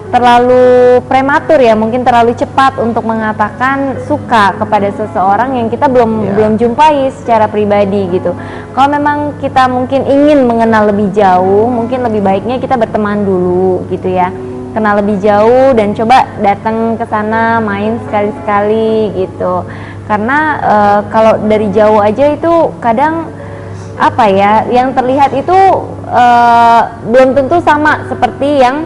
terlalu prematur ya, mungkin terlalu cepat untuk mengatakan suka kepada seseorang yang kita belum jumpai secara pribadi gitu. Kalau memang kita mungkin ingin mengenal lebih jauh, mungkin lebih baiknya kita berteman dulu gitu ya. Kenal lebih jauh dan coba datang ke sana, main sekali-sekali gitu. Karena kalau dari jauh aja itu kadang apa ya, yang terlihat itu belum tentu sama seperti yang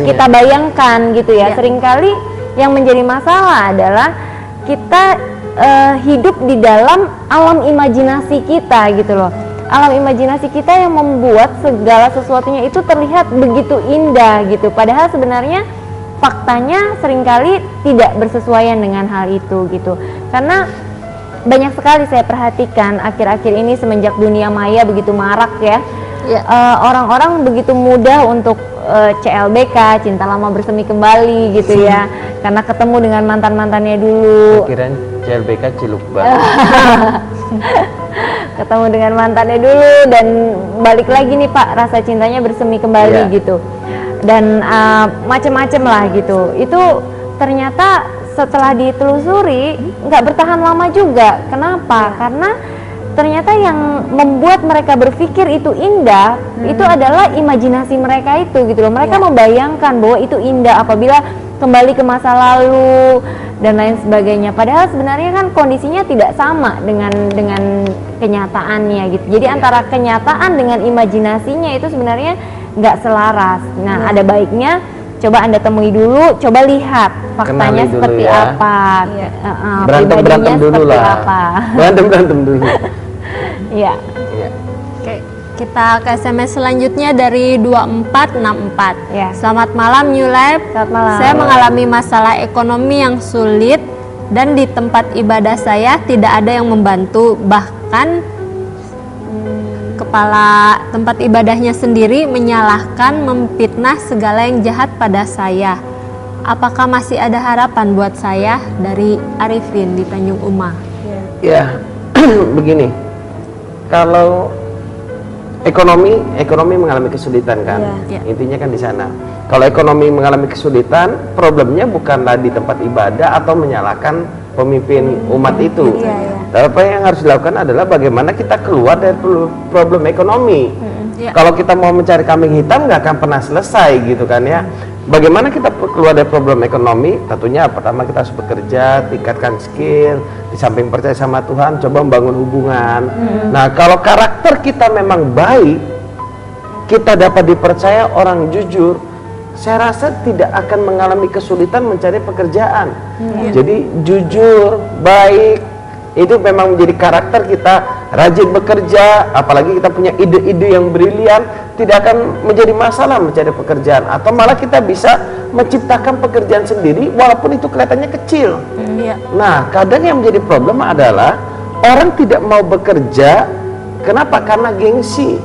kita bayangkan gitu ya. Seringkali yang menjadi masalah adalah kita hidup di dalam alam imajinasi kita gitu loh. Alam imajinasi kita yang membuat segala sesuatunya itu terlihat begitu indah gitu. Padahal sebenarnya faktanya seringkali tidak bersesuaian dengan hal itu gitu. Karena banyak sekali saya perhatikan akhir-akhir ini semenjak dunia maya begitu marak ya. Orang-orang begitu mudah untuk CLBK, cinta lama bersemi kembali gitu ya. Karena ketemu dengan mantan-mantannya dulu. Kirain CLBK Ciluk Baru. Ketemu dengan mantannya dulu dan balik lagi nih Pak, rasa cintanya bersemi kembali gitu. Dan macem-macem lah gitu. Itu ternyata setelah ditelusuri nggak bertahan lama juga. Kenapa? Karena ternyata yang membuat mereka berpikir itu indah itu adalah imajinasi mereka itu gitu loh. Mereka membayangkan bahwa itu indah apabila kembali ke masa lalu dan lain sebagainya. Padahal sebenarnya kan kondisinya tidak sama dengan kenyataannya gitu. Jadi antara kenyataan dengan imajinasinya itu sebenarnya nggak selaras. Nah, ada baiknya coba Anda temui dulu, coba lihat faktanya Kenali dulu seperti ya. apa, Berantem dulu seperti lah. apa. Berantem dulu. Iya. Iya. Oke, kita ke SMS selanjutnya dari 2464. Ya. Selamat malam New Life. Selamat malam. Saya mengalami masalah ekonomi yang sulit dan di tempat ibadah saya tidak ada yang membantu, bahkan kepala tempat ibadahnya sendiri menyalahkan, memfitnah segala yang jahat pada saya. Apakah masih ada harapan buat saya? Dari Arifin di Tanjung Uma. Ya, begini. Kalau ekonomi mengalami kesulitan kan, Iya. intinya kan di sana. Kalau ekonomi mengalami kesulitan, problemnya bukanlah di tempat ibadah atau menyalahkan pemimpin umat itu. Apa yang harus dilakukan adalah bagaimana kita keluar dari problem ekonomi. Kalau kita mau mencari kambing hitam nggak akan pernah selesai gitu kan ya. Bagaimana kita keluar dari problem ekonomi? Tentunya pertama kita harus bekerja, tingkatkan skill, di samping percaya sama Tuhan, coba membangun hubungan. Nah, kalau karakter kita memang baik, kita dapat dipercaya orang jujur, saya rasa tidak akan mengalami kesulitan mencari pekerjaan. Jadi jujur, baik, itu memang menjadi karakter kita, rajin bekerja, apalagi kita punya ide-ide yang brilian, tidak akan menjadi masalah mencari pekerjaan, atau malah kita bisa menciptakan pekerjaan sendiri walaupun itu kelihatannya kecil. Nah, kadang yang menjadi problem adalah orang tidak mau bekerja, kenapa? Karena gengsi.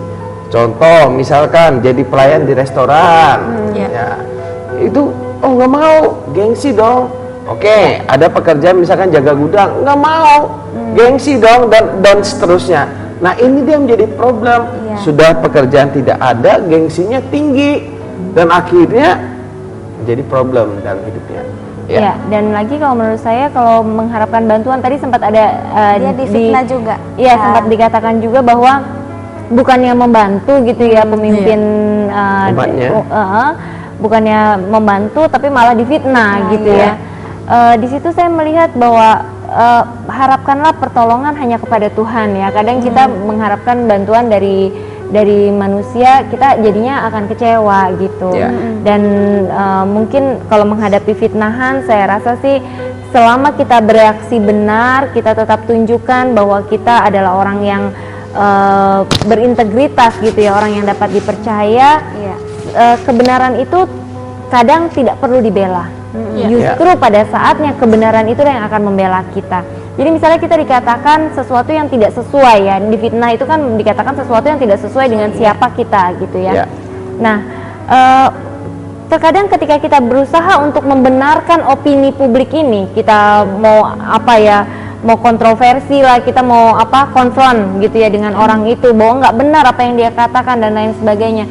Contoh, misalkan jadi pelayan di restoran, ya, itu nggak mau, gengsi dong. Oke, ada pekerjaan misalkan jaga gudang, nggak mau, gengsi dong, dan seterusnya. Nah, ini dia menjadi problem. Sudah pekerjaan tidak ada, gengsinya tinggi, dan akhirnya menjadi problem dalam hidupnya. Ya, dan lagi kalau menurut saya kalau mengharapkan bantuan tadi sempat ada Dia difitnah juga. Iya, sempat dikatakan juga bahwa bukannya membantu gitu ya pemimpin umatnya. Bukannya membantu tapi malah difitnah gitu ya. Di situ saya melihat bahwa harapkanlah pertolongan hanya kepada Tuhan ya. Kadang kita mengharapkan bantuan dari manusia, kita jadinya akan kecewa gitu. Dan mungkin kalau menghadapi fitnahan, saya rasa sih selama kita bereaksi benar, kita tetap tunjukkan bahwa kita adalah orang yang berintegritas gitu ya, orang yang dapat dipercaya. Kebenaran itu kadang tidak perlu dibela. Justru pada saatnya kebenaran itu yang akan membela kita. Jadi misalnya kita dikatakan sesuatu yang tidak sesuai ya, di fitnah itu kan dikatakan sesuatu yang tidak sesuai dengan siapa kita gitu ya. Nah, terkadang ketika kita berusaha untuk membenarkan opini publik ini, kita mau mau kontroversi lah, kita mau konfront gitu ya dengan orang itu bahwa nggak benar apa yang dia katakan dan lain sebagainya.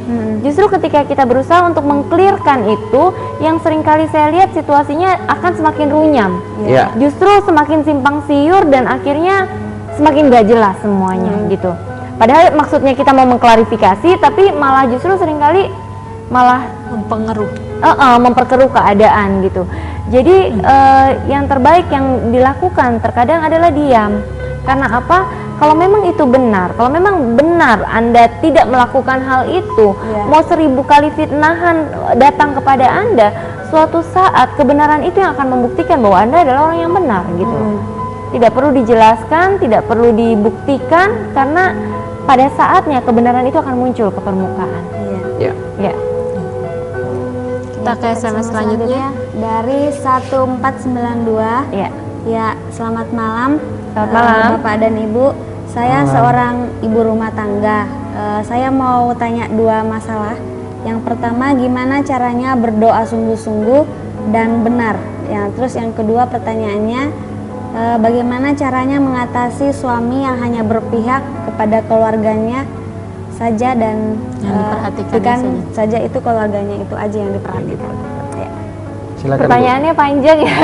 Justru ketika kita berusaha untuk mengclearkan itu, yang seringkali saya lihat situasinya akan semakin runyam. Justru semakin simpang siur dan akhirnya semakin gak jelas semuanya gitu. Padahal maksudnya kita mau mengklarifikasi, tapi malah justru seringkali malah memperkeruh keadaan gitu. Jadi yang terbaik yang dilakukan terkadang adalah diam. Karena apa? Kalau memang itu benar, kalau memang benar Anda tidak melakukan hal itu, mau 1000 kali fitnahan datang kepada Anda, suatu saat kebenaran itu yang akan membuktikan bahwa Anda adalah orang yang benar gitu. Tidak perlu dijelaskan, tidak perlu dibuktikan, karena pada saatnya kebenaran itu akan muncul ke permukaan. Kita ke SMS selanjutnya dari 1492. Ya, selamat malam. Selamat malam. Bapak dan Ibu. Saya seorang ibu rumah tangga. Saya mau tanya 2 masalah. Yang pertama, gimana caranya berdoa sungguh-sungguh dan benar. Terus yang kedua pertanyaannya, bagaimana caranya mengatasi suami yang hanya berpihak kepada keluarganya saja dan yang diperhatikan saja itu keluarganya itu aja yang diperhatikan. Silakan, Bu. Pertanyaannya panjang ya.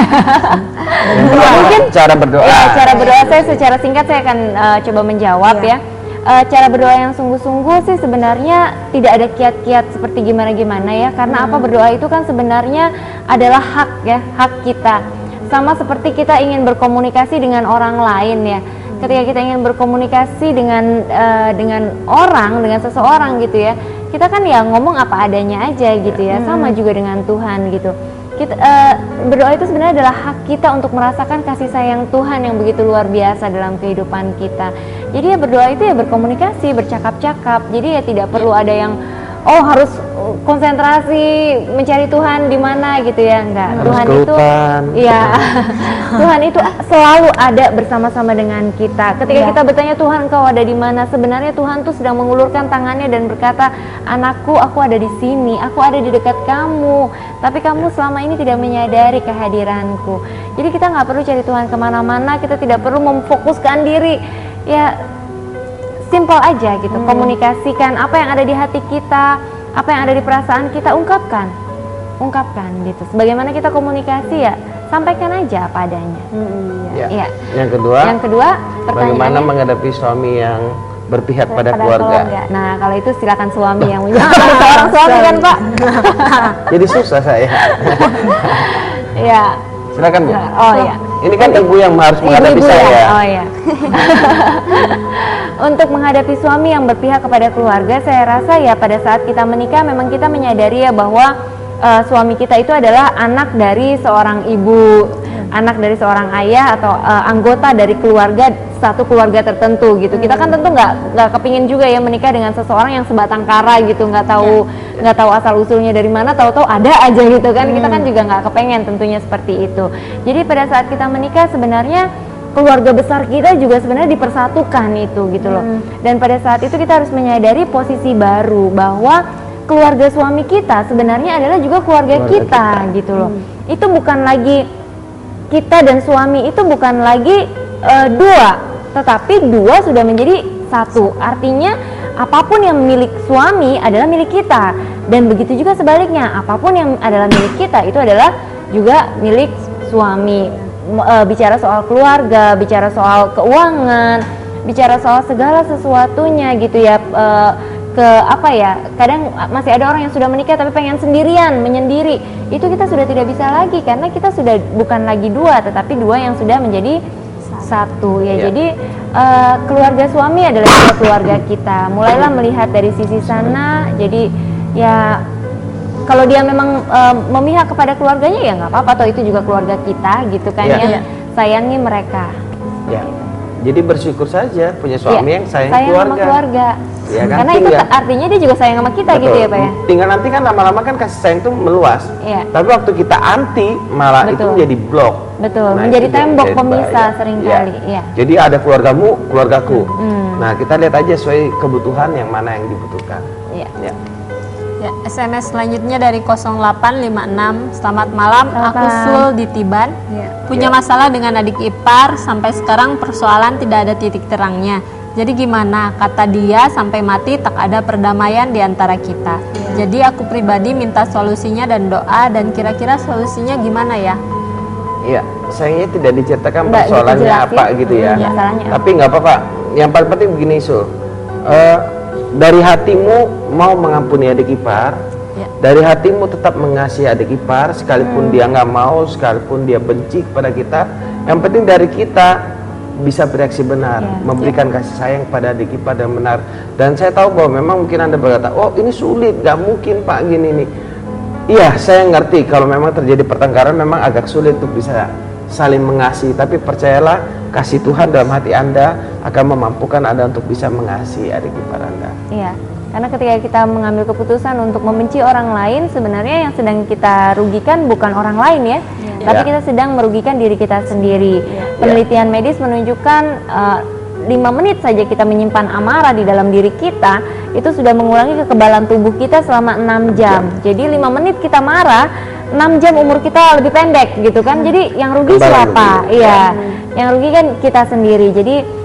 Yang pertama, Mungkin cara berdoa. Ya, cara berdoa saya secara singkat saya akan coba menjawab ya. Cara berdoa yang sungguh-sungguh sih sebenarnya tidak ada kiat-kiat seperti gimana-gimana ya. Karena apa, berdoa itu kan sebenarnya adalah hak ya, hak kita. Sama seperti kita ingin berkomunikasi dengan orang lain ya. Ketika kita ingin berkomunikasi dengan orang, dengan seseorang gitu ya, kita kan ya ngomong apa adanya aja gitu ya. Sama juga dengan Tuhan gitu. Kita, berdoa itu sebenarnya adalah hak kita untuk merasakan kasih sayang Tuhan yang begitu luar biasa dalam kehidupan kita. Jadi ya berdoa itu ya berkomunikasi, bercakap-cakap. Jadi ya tidak perlu ada yang harus konsentrasi mencari Tuhan di mana gitu ya, enggak. Harus Tuhan ke itu hutan. ya Tuhan itu selalu ada bersama-sama dengan kita. Ketika kita bertanya, Tuhan Engkau ada di mana? Sebenarnya Tuhan tuh sedang mengulurkan tangannya dan berkata, anakku, aku ada di sini, aku ada di dekat kamu. Tapi kamu selama ini tidak menyadari kehadiranku. Jadi kita nggak perlu cari Tuhan kemana-mana, kita tidak perlu memfokuskan diri. Ya simple aja gitu, komunikasikan apa yang ada di hati kita, apa yang ada di perasaan kita, ungkapkan gitu. Sebagaimana kita komunikasi ya, sampaikan aja apa adanya. Ya. Yang kedua, bagaimana menghadapi suami yang berpihak pada keluarga. Nah, kalau itu silakan suami yang menjawab. Seorang suami kan, Pak. Jadi susah saya. Ya. Silakan, Bu. Oh ya. Ini kan ibu yang harus menghadapi Ibu saya. ya? Oh ya. Untuk menghadapi suami yang berpihak kepada keluarga, saya rasa ya pada saat kita menikah memang kita menyadari ya bahwa suami kita itu adalah anak dari seorang ibu, anak dari seorang ayah atau anggota dari satu keluarga tertentu gitu. Kita kan tentu nggak kepingin juga ya menikah dengan seseorang yang sebatang kara gitu, nggak tahu asal usulnya dari mana, tahu-tahu ada aja gitu kan. Kita kan juga nggak kepengen tentunya seperti itu. Jadi pada saat kita menikah sebenarnya keluarga besar kita juga sebenarnya dipersatukan itu gitu loh. Dan pada saat itu kita harus menyadari posisi baru bahwa keluarga suami kita sebenarnya adalah juga keluarga kita gitu loh. Itu bukan lagi kita dan suami, itu bukan lagi dua, tetapi dua sudah menjadi satu. Artinya apapun yang milik suami adalah milik kita, dan begitu juga sebaliknya, apapun yang adalah milik kita itu adalah juga milik suami. Bicara soal keluarga, bicara soal keuangan, bicara soal segala sesuatunya gitu ya. Kadang masih ada orang yang sudah menikah tapi pengen sendirian, menyendiri. Itu kita sudah tidak bisa lagi, karena kita sudah bukan lagi dua, tetapi dua yang sudah menjadi satu ya. Jadi keluarga suami adalah juga keluarga kita. Mulailah melihat dari sisi sana. Jadi ya kalau dia memang memihak kepada keluarganya ya nggak apa-apa, toh itu juga keluarga kita gitu kan ya. Sayangi mereka. Ya. Jadi bersyukur saja punya suami yang sayang sama keluarga. Ya, kan? Karena itu artinya dia juga sayang sama kita. Betul. Gitu ya Pak ya. Tinggal nanti kan lama-lama kan kasih sayang itu meluas. Tapi waktu kita anti malah itu menjadi blok. Betul. Nah, menjadi tembok pemisah seringkali. Ya. Jadi ada keluargamu, keluargaku. Nah kita lihat aja sesuai kebutuhan yang mana yang dibutuhkan. Ya. Ya, SMS selanjutnya dari 0856. Selamat malam, aku Sul di Tiban. Punya masalah dengan adik ipar, sampai sekarang persoalan tidak ada titik terangnya. Jadi gimana? Kata dia sampai mati tak ada perdamaian di antara kita. Jadi aku pribadi minta solusinya dan doa, dan kira-kira solusinya gimana ya? Iya, sayangnya tidak diceritakan persoalannya apa gitu ya. Tapi nggak apa-apa. Yang paling penting begini Sul. Dari hatimu mau mengampuni adik ipar, dari hatimu tetap mengasihi adik ipar, sekalipun dia nggak mau, sekalipun dia benci kepada kita. Yang penting dari kita bisa bereaksi benar, memberikan kasih sayang pada adik ipar dan benar. Dan saya tahu bahwa memang mungkin Anda berkata, oh ini sulit, nggak mungkin Pak gini nih. Iya, saya ngerti kalau memang terjadi pertengkaran memang agak sulit untuk bisa saling mengasihi, tapi percayalah kasih Tuhan dalam hati Anda akan memampukan Anda untuk bisa mengasihi adik ipar Anda. Iya, karena ketika kita mengambil keputusan untuk membenci orang lain, sebenarnya yang sedang kita rugikan bukan orang lain ya, tapi kita sedang merugikan diri kita sendiri. Penelitian medis menunjukkan 5 menit saja kita menyimpan amarah di dalam diri kita, itu sudah mengurangi kekebalan tubuh kita selama 6 jam. Jadi 5 menit kita marah, 6 jam umur kita lebih pendek gitu kan. Jadi yang rugi siapa? Iya, yang rugi kan kita sendiri. Jadi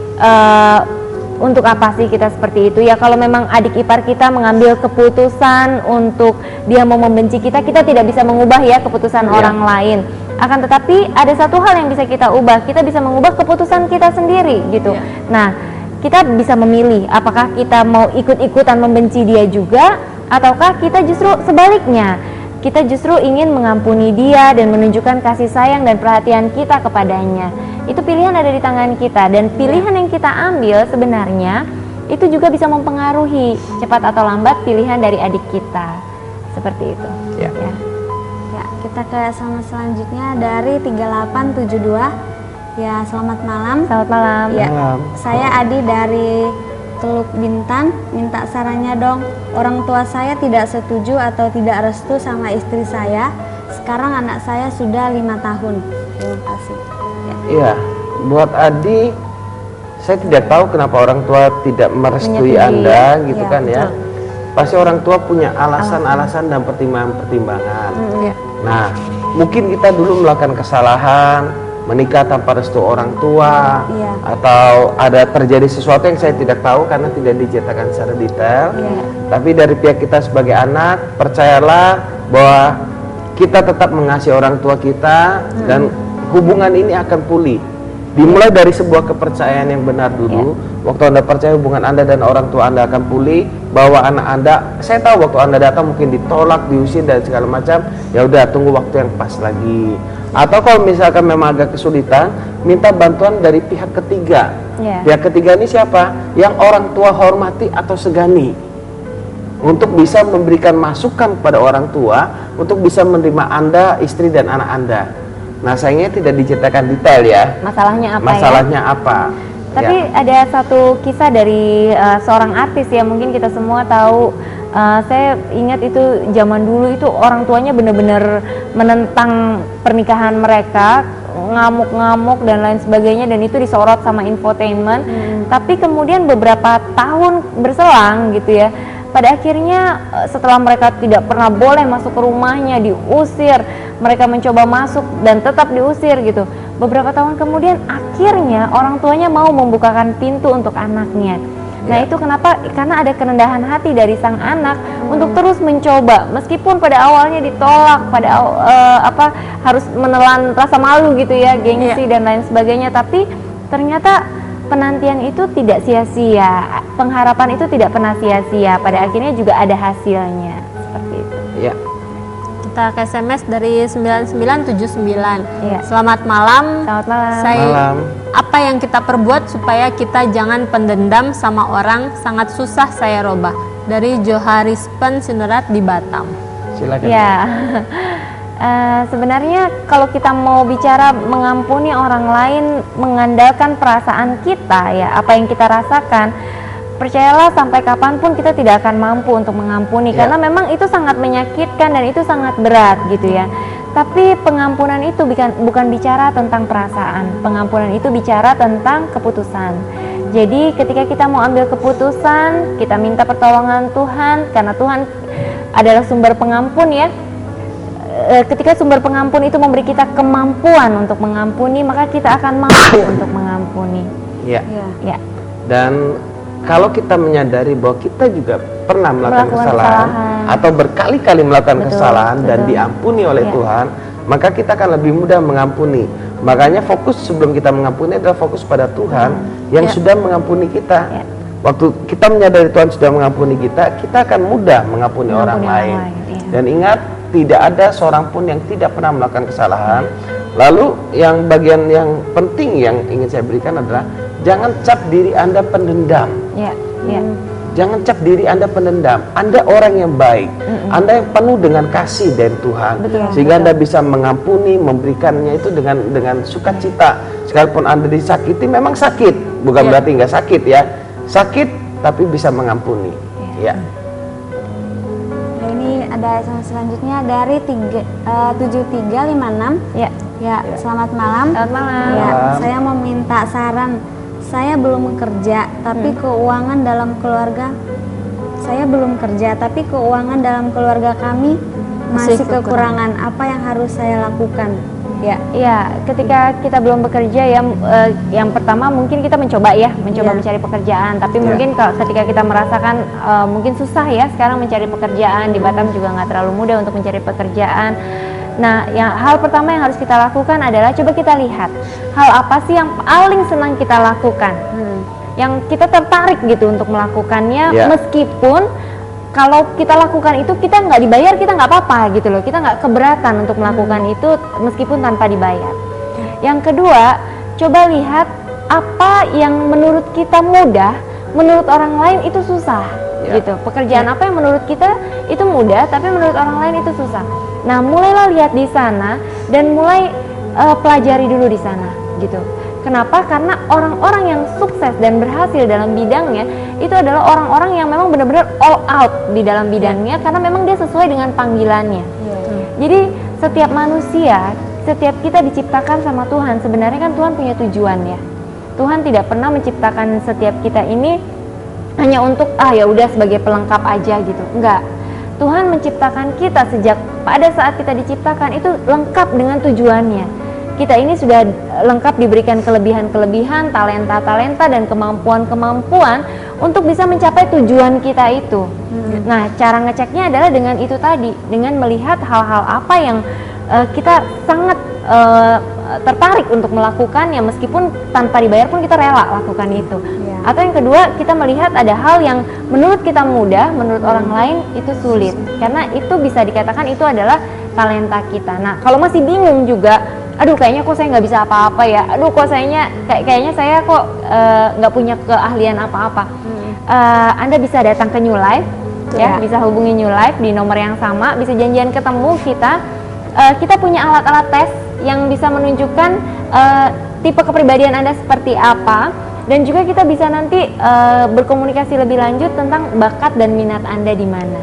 Untuk apa sih kita seperti itu? Ya kalau memang adik ipar kita mengambil keputusan untuk dia mau membenci kita, kita tidak bisa mengubah ya keputusan orang lain. Akan tetapi ada satu hal yang bisa kita ubah, kita bisa mengubah keputusan kita sendiri gitu. Nah, kita bisa memilih apakah kita mau ikut-ikutan membenci dia juga, ataukah kita justru sebaliknya, kita justru ingin mengampuni dia dan menunjukkan kasih sayang dan perhatian kita kepadanya. Itu pilihan ada di tangan kita, dan pilihan yang kita ambil sebenarnya itu juga bisa mempengaruhi cepat atau lambat pilihan dari adik kita. Seperti itu. Ya. Ya, kita ke sama selanjutnya dari 3872. Ya, selamat malam. Selamat malam. Ya, Malam. saya Adi dari Teluk Bintan, minta sarannya dong. Orang tua saya tidak setuju atau tidak restu sama istri saya. Sekarang anak saya sudah 5 tahun. Terima kasih. Iya, buat Adi, saya tidak tahu kenapa orang tua tidak merestui Menyetujui, Anda, gitu ya, kan ya. Pasti orang tua punya alasan-alasan dan pertimbangan-pertimbangan. Nah, mungkin kita dulu melakukan kesalahan, menikah tanpa restu orang tua, atau ada terjadi sesuatu yang saya tidak tahu karena tidak diceritakan secara detail. Tapi dari pihak kita sebagai anak, percayalah bahwa kita tetap mengasihi orang tua kita, dan hubungan ini akan pulih. Dimulai dari sebuah kepercayaan yang benar dulu. Waktu Anda percaya hubungan Anda dan orang tua Anda akan pulih, bahwa anak Anda, saya tahu waktu Anda datang mungkin ditolak, diusir dan segala macam. Ya udah, tunggu waktu yang pas lagi. Atau kalau misalkan memang agak kesulitan, minta bantuan dari pihak ketiga. Pihak ketiga ini siapa? Yang orang tua hormati atau segani, untuk bisa memberikan masukan kepada orang tua, untuk bisa menerima Anda, istri dan anak Anda. Nah, sayangnya tidak diceritakan detail ya. Masalahnya apa Masalahnya apa? Tapi ada satu kisah dari seorang artis ya, mungkin kita semua tahu. Saya ingat itu zaman dulu itu orang tuanya benar-benar menentang pernikahan mereka, ngamuk-ngamuk dan lain sebagainya, dan itu disorot sama infotainment. Tapi kemudian beberapa tahun berselang gitu ya, pada akhirnya setelah mereka tidak pernah boleh masuk ke rumahnya, diusir, mereka mencoba masuk dan tetap diusir gitu. Beberapa tahun kemudian akhirnya orang tuanya mau membukakan pintu untuk anaknya. Nah, itu kenapa? Karena ada kerendahan hati dari sang anak untuk terus mencoba, meskipun pada awalnya ditolak, harus menelan rasa malu gitu ya, gengsi dan lain sebagainya. Tapi ternyata penantian itu tidak sia-sia, pengharapan itu tidak pernah sia-sia. Pada akhirnya juga ada hasilnya, seperti itu. Ya. Kita ke SMS dari 9979. Selamat malam. Selamat malam. Malam. Apa yang kita perbuat supaya kita jangan pendendam sama orang, sangat susah saya robah. Dari Joharispen Sinurat di Batam. Silakan. Ya. Sebenarnya kalau kita mau bicara mengampuni orang lain mengandalkan perasaan kita ya, apa yang kita rasakan, percayalah sampai kapanpun kita tidak akan mampu untuk mengampuni, karena memang itu sangat menyakitkan dan itu sangat berat gitu ya. Tapi pengampunan itu bukan bicara tentang perasaan, pengampunan itu bicara tentang keputusan. Jadi ketika kita mau ambil keputusan, kita minta pertolongan Tuhan, karena Tuhan adalah sumber pengampun ya. Ketika sumber pengampun itu memberi kita kemampuan untuk mengampuni, maka kita akan mampu untuk mengampuni. Ya. Ya. Dan kalau kita menyadari bahwa kita juga pernah melakukan kesalahan atau berkali-kali melakukan kesalahan dan diampuni oleh Tuhan, maka kita akan lebih mudah mengampuni. Makanya fokus sebelum kita mengampuni adalah fokus pada Tuhan yang sudah mengampuni kita. Waktu kita menyadari Tuhan sudah mengampuni kita, kita akan mudah mengampuni orang lain. Dan ingat, tidak ada seorang pun yang tidak pernah melakukan kesalahan. Lalu yang bagian yang penting yang ingin saya berikan adalah jangan cap diri Anda pendendam. Jangan cap diri Anda pendendam. Anda orang yang baik. Anda yang penuh dengan kasih dari Tuhan. Sehingga Anda bisa mengampuni, memberikannya itu dengan sukacita. Sekalipun Anda disakiti, memang sakit. Bukan berarti nggak sakit ya. Sakit tapi bisa mengampuni. Ya. Ini ada SMS selanjutnya dari 7356. Ya, selamat malam. Selamat malam. Ya, saya mau minta saran. Saya belum bekerja, tapi keuangan dalam keluarga kami masih kekurangan. Apa yang harus saya lakukan? Ya, ketika kita belum bekerja ya, yang pertama mungkin kita mencoba mencari pekerjaan. Tapi mungkin ketika kita merasakan mungkin susah ya sekarang mencari pekerjaan di Batam juga nggak terlalu mudah untuk mencari pekerjaan. Nah, hal pertama yang harus kita lakukan adalah coba kita lihat hal apa sih yang paling senang kita lakukan, yang kita tertarik gitu untuk melakukannya, meskipun kalau kita lakukan itu kita nggak dibayar, kita nggak apa-apa gitu loh, kita nggak keberatan untuk melakukan itu meskipun tanpa dibayar. Yang kedua, coba lihat apa yang menurut kita mudah, menurut orang lain itu susah gitu. Pekerjaan apa yang menurut kita itu mudah, tapi menurut orang lain itu susah. Nah, mulailah lihat di sana dan mulai pelajari dulu di sana gitu. Kenapa? Karena orang-orang yang sukses dan berhasil dalam bidangnya itu adalah orang-orang yang memang benar-benar all out di dalam bidangnya, karena memang dia sesuai dengan panggilannya. Jadi setiap manusia, setiap kita diciptakan sama Tuhan, sebenarnya kan Tuhan punya tujuan ya. Tuhan tidak pernah menciptakan setiap kita ini hanya untuk ya udah sebagai pelengkap aja gitu. Enggak. Tuhan menciptakan kita sejak pada saat kita diciptakan itu lengkap dengan tujuannya. Kita ini sudah lengkap diberikan kelebihan-kelebihan, talenta-talenta dan kemampuan-kemampuan untuk bisa mencapai tujuan kita itu. Nah, cara ngeceknya adalah dengan itu tadi, dengan melihat hal-hal apa yang kita sangat tertarik untuk melakukannya, meskipun tanpa dibayar pun kita rela lakukan itu. Atau yang kedua, kita melihat ada hal yang menurut kita mudah, menurut orang lain itu sulit, karena itu bisa dikatakan itu adalah talenta kita. Nah, kalau masih bingung juga, aduh kayaknya kok saya nggak bisa apa-apa ya, aduh kok kayaknya saya kok nggak punya keahlian apa-apa, Anda bisa datang ke New Life bisa hubungi New Life di nomor yang sama, bisa janjian ketemu kita punya alat-alat tes yang bisa menunjukkan tipe kepribadian Anda seperti apa, dan juga kita bisa nanti berkomunikasi lebih lanjut tentang bakat dan minat Anda di mana.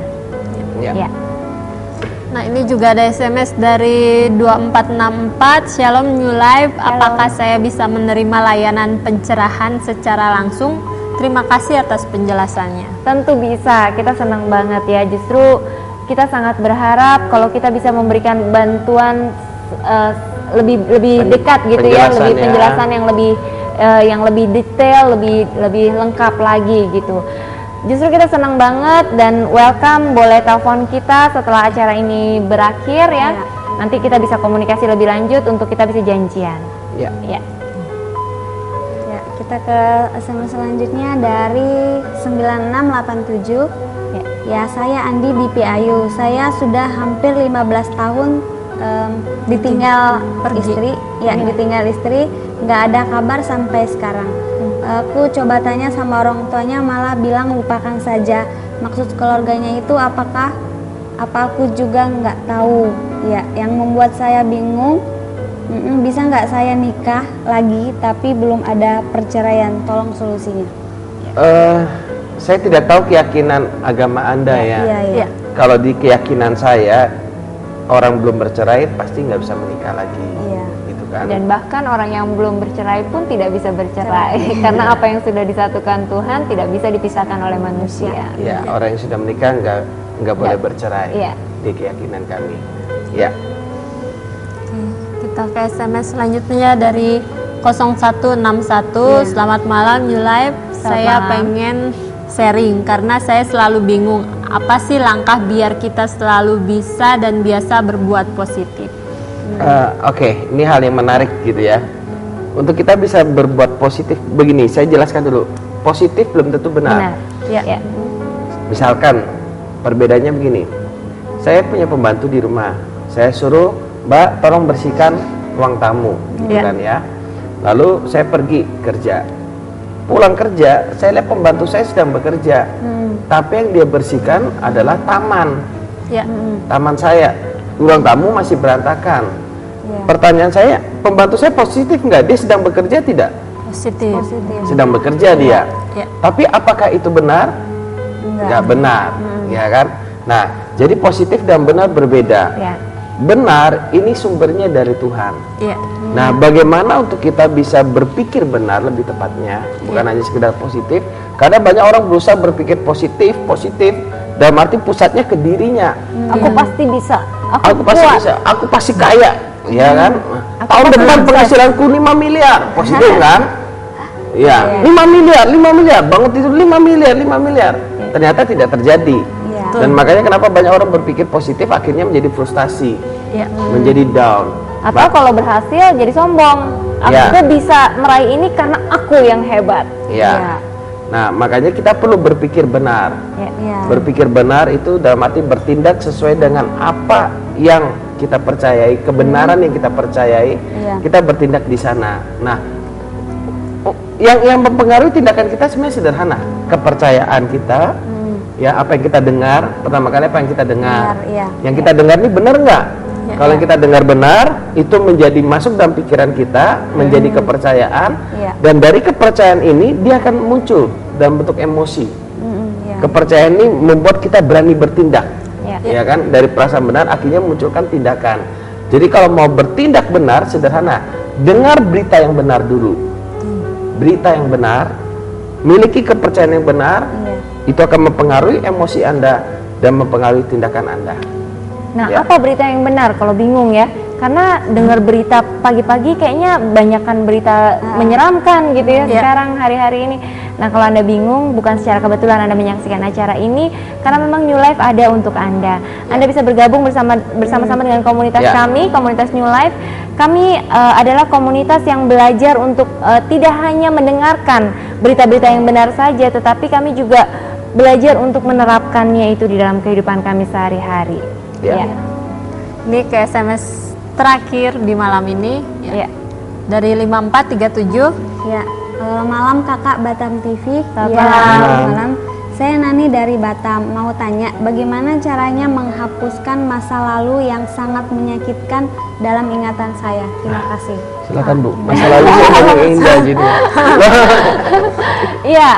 Nah, ini juga ada SMS dari 2464, Shalom New Life, apakah saya bisa menerima layanan pencerahan secara langsung? Terima kasih atas penjelasannya. Tentu bisa, kita senang banget ya. Justru kita sangat berharap kalau kita bisa memberikan bantuan lebih dekat gitu ya, lebih penjelasan yang lebih detail, lebih lengkap lagi gitu. Justru kita senang banget dan welcome, boleh telepon kita setelah acara ini berakhir ya. Nanti kita bisa komunikasi lebih lanjut untuk kita bisa janjian. Ya, kita ke SMS selanjutnya dari 9687. Ya, saya Andi di PAYU. Saya sudah hampir 15 tahun ditinggal istri, ditinggal istri, nggak ada kabar sampai sekarang. Aku coba tanya sama orang tuanya, malah bilang lupakan saja. Maksud keluarganya itu apakah? Apa aku juga nggak tahu? Ya, yang membuat saya bingung. Bisa nggak saya nikah lagi tapi belum ada perceraian? Tolong solusinya. Saya tidak tahu keyakinan agama Anda ya. Kalau di keyakinan saya, orang belum bercerai pasti nggak bisa menikah lagi. Gitu kan? Dan bahkan orang yang belum bercerai pun tidak bisa bercerai karena apa yang sudah disatukan Tuhan tidak bisa dipisahkan oleh manusia. Ya, orang yang sudah menikah nggak boleh bercerai di keyakinan kami. Kita ke SMS selanjutnya dari 0161. Selamat malam New Life. Saya pengen sharing karena saya selalu bingung apa sih langkah biar kita selalu bisa dan biasa berbuat positif. Oke, ini hal yang menarik gitu ya. Untuk kita bisa berbuat positif, begini, saya jelaskan dulu. Positif belum tentu benar. Misalkan perbedaannya begini. Saya punya pembantu di rumah. Saya suruh, Mbak, tolong bersihkan ruang tamu, gitu kan ya. Lalu saya pergi kerja. Pulang kerja, saya lihat pembantu saya sedang bekerja. Tapi yang dia bersihkan adalah taman. Taman saya. Ruang tamu masih berantakan. Pertanyaan saya, pembantu saya positif nggak? Dia sedang bekerja tidak? Positif. Sedang bekerja dia. Tapi apakah itu benar? Nggak benar, ya kan? Nah, jadi positif dan benar berbeda. Benar ini sumbernya dari Tuhan. Nah, bagaimana untuk kita bisa berpikir benar, lebih tepatnya, bukan hanya sekedar positif? Karena banyak orang berusaha berpikir positif, dalam arti pusatnya ke dirinya. Aku pasti bisa. Aku pasti bisa. Aku pasti kaya. ya kan? Tahun depan penghasilanku 5 miliar, positif kan? Ya, 5 miliar, bangun tidur 5 miliar. Ternyata tidak terjadi. Dan makanya kenapa banyak orang berpikir positif akhirnya menjadi frustasi, menjadi down. Atau kalau berhasil jadi sombong. Aku bisa meraih ini karena aku yang hebat. Ya. Nah, makanya kita perlu berpikir benar. Berpikir benar itu dalam arti bertindak sesuai dengan apa yang kita percayai, kebenaran yang kita percayai, kita bertindak di sana. Nah, yang mempengaruhi tindakan kita sebenarnya sederhana, kepercayaan kita, ya apa yang kita dengar, pertama kali apa yang kita dengar, yang kita dengar ini benar nggak? Kalau yang kita dengar benar, itu menjadi masuk dalam pikiran kita, menjadi kepercayaan, dan dari kepercayaan ini dia akan muncul dalam bentuk emosi. Kepercayaan ini membuat kita berani bertindak, ya kan? Dari perasaan benar akhirnya munculkan tindakan. Jadi kalau mau bertindak benar, sederhana, dengar berita yang benar dulu. Berita yang benar, miliki kepercayaan yang benar, itu akan mempengaruhi emosi Anda dan mempengaruhi tindakan Anda. Nah, apa berita yang benar kalau bingung ya? Karena dengar berita pagi-pagi kayaknya banyakkan berita menyeramkan gitu ya sekarang hari-hari ini. Nah, kalau Anda bingung, bukan secara kebetulan Anda menyaksikan acara ini, karena memang New Life ada untuk Anda. Anda bisa bergabung bersama-sama dengan komunitas kami, komunitas New Life. Kami adalah komunitas yang belajar untuk tidak hanya mendengarkan berita-berita yang benar saja, tetapi kami juga belajar untuk menerapkannya itu di dalam kehidupan kami sehari-hari. Ini ke SMS terakhir di malam ini dari 5437. Malam kakak Batam TV. Malam. Saya Nani dari Batam, mau tanya bagaimana caranya menghapuskan masa lalu yang sangat menyakitkan dalam ingatan saya. Terima kasih. Silakan Bu, masa lalu saya banyak yang indah gitu. Iya,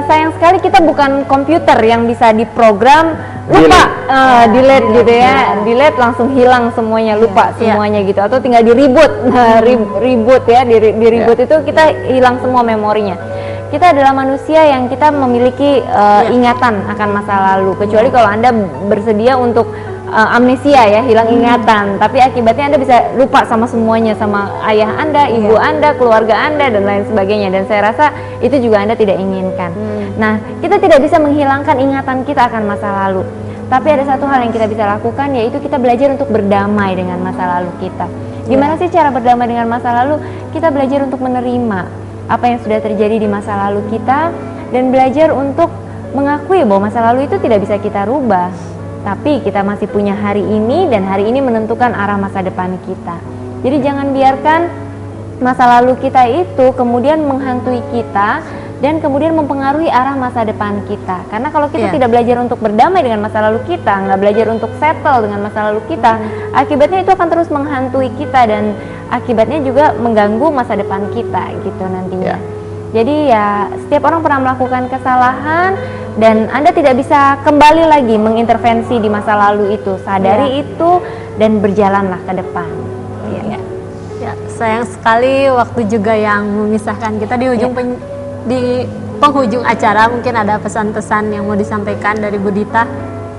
sayang sekali kita bukan komputer yang bisa diprogram lupa, delete gitu ya, delete langsung hilang semuanya, lupa semuanya gitu, atau tinggal di reboot, reboot ya, di reboot itu kita hilang semua memorinya. Kita adalah manusia yang kita memiliki ingatan akan masa lalu, kecuali kalau Anda bersedia untuk amnesia ya, hilang ingatan, tapi akibatnya Anda bisa lupa sama semuanya, sama ayah Anda, ibu Anda, keluarga Anda, dan lain sebagainya, dan saya rasa itu juga Anda tidak inginkan. Nah, kita tidak bisa menghilangkan ingatan kita akan masa lalu, tapi ada satu hal yang kita bisa lakukan, yaitu kita belajar untuk berdamai dengan masa lalu kita. Gimana sih cara berdamai dengan masa lalu? Kita belajar untuk menerima apa yang sudah terjadi di masa lalu kita, dan belajar untuk mengakui bahwa masa lalu itu tidak bisa kita rubah, tapi kita masih punya hari ini, dan hari ini menentukan arah masa depan kita. Jadi jangan biarkan masa lalu kita itu kemudian menghantui kita dan kemudian mempengaruhi arah masa depan kita. Karena kalau kita tidak belajar untuk berdamai dengan masa lalu kita, nggak belajar untuk settle dengan masa lalu kita, akibatnya itu akan terus menghantui kita, dan akibatnya juga mengganggu masa depan kita gitu nantinya. Jadi ya, setiap orang pernah melakukan kesalahan, dan Anda tidak bisa kembali lagi mengintervensi di masa lalu itu. Sadari itu dan berjalanlah ke depan. Sayang sekali waktu juga yang memisahkan kita di ujung di penghujung acara. Mungkin ada pesan-pesan yang mau disampaikan dari Bu Dita.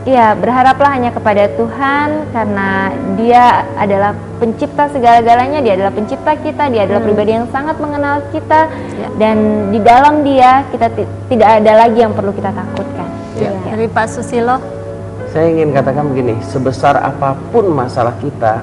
Iya, berharaplah hanya kepada Tuhan, karena Dia adalah pencipta segala-galanya, Dia adalah pencipta kita, Dia adalah pribadi yang sangat mengenal kita, dan di dalam Dia kita tidak ada lagi yang perlu kita takutkan. Dari Pak Susilo. Saya ingin katakan begini, sebesar apapun masalah kita,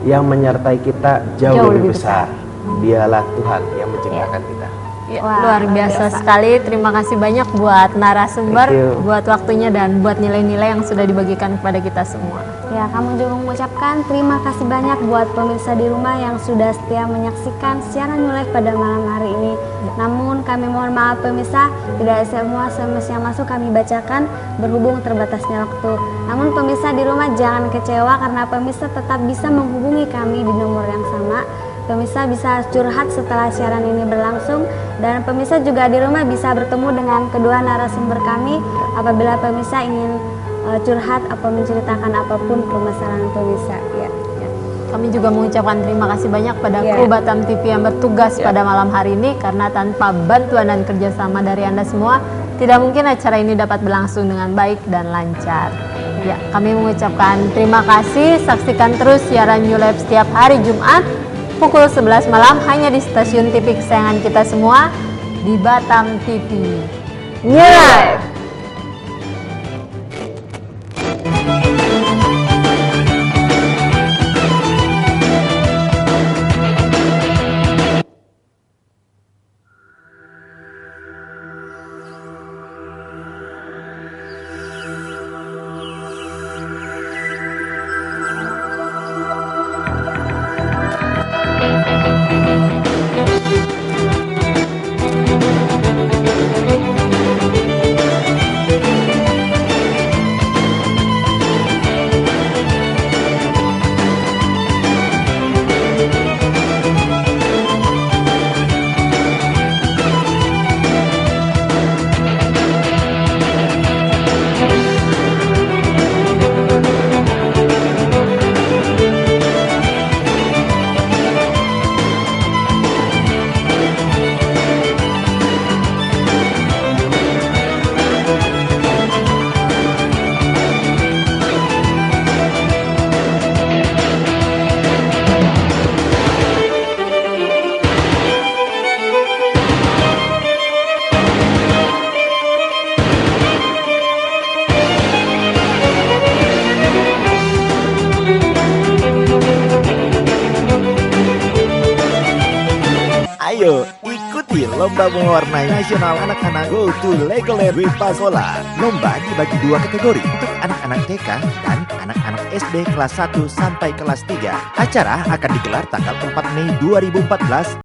yang menyertai kita jauh lebih besar. Dialah Tuhan yang menciptakan kita. Luar biasa sekali. Terima kasih banyak buat narasumber, buat waktunya, dan buat nilai-nilai yang sudah dibagikan kepada kita semua. Ya, kami juga mengucapkan terima kasih banyak buat pemirsa di rumah yang sudah setia menyaksikan siaran New Life pada malam hari ini. Namun kami mohon maaf pemirsa, tidak semua SMS yang masuk kami bacakan berhubung terbatasnya waktu. Namun pemirsa di rumah jangan kecewa, karena pemirsa tetap bisa menghubungi kami di nomor yang sama. Pemirsa bisa curhat setelah siaran ini berlangsung, dan pemirsa juga di rumah bisa bertemu dengan kedua narasumber kami apabila pemirsa ingin curhat atau menceritakan apapun permasalahan pemirsa. Kami juga mengucapkan terima kasih banyak pada kru Batam TV yang bertugas pada malam hari ini, karena tanpa bantuan dan kerjasama dari Anda semua, tidak mungkin acara ini dapat berlangsung dengan baik dan lancar. Ya, kami mengucapkan terima kasih. Saksikan terus siaran New Life setiap hari Jumat pukul 11 malam hanya di stasiun TV kesayangan kita semua, di Batam TV. New Life. Ayo ikuti lomba mewarnai nasional anak-anak Go to Legoland Wipasola. Lomba dibagi 2 kategori untuk anak-anak TK dan anak-anak SD kelas 1 sampai kelas 3. Acara akan digelar tanggal 4 Mei 2014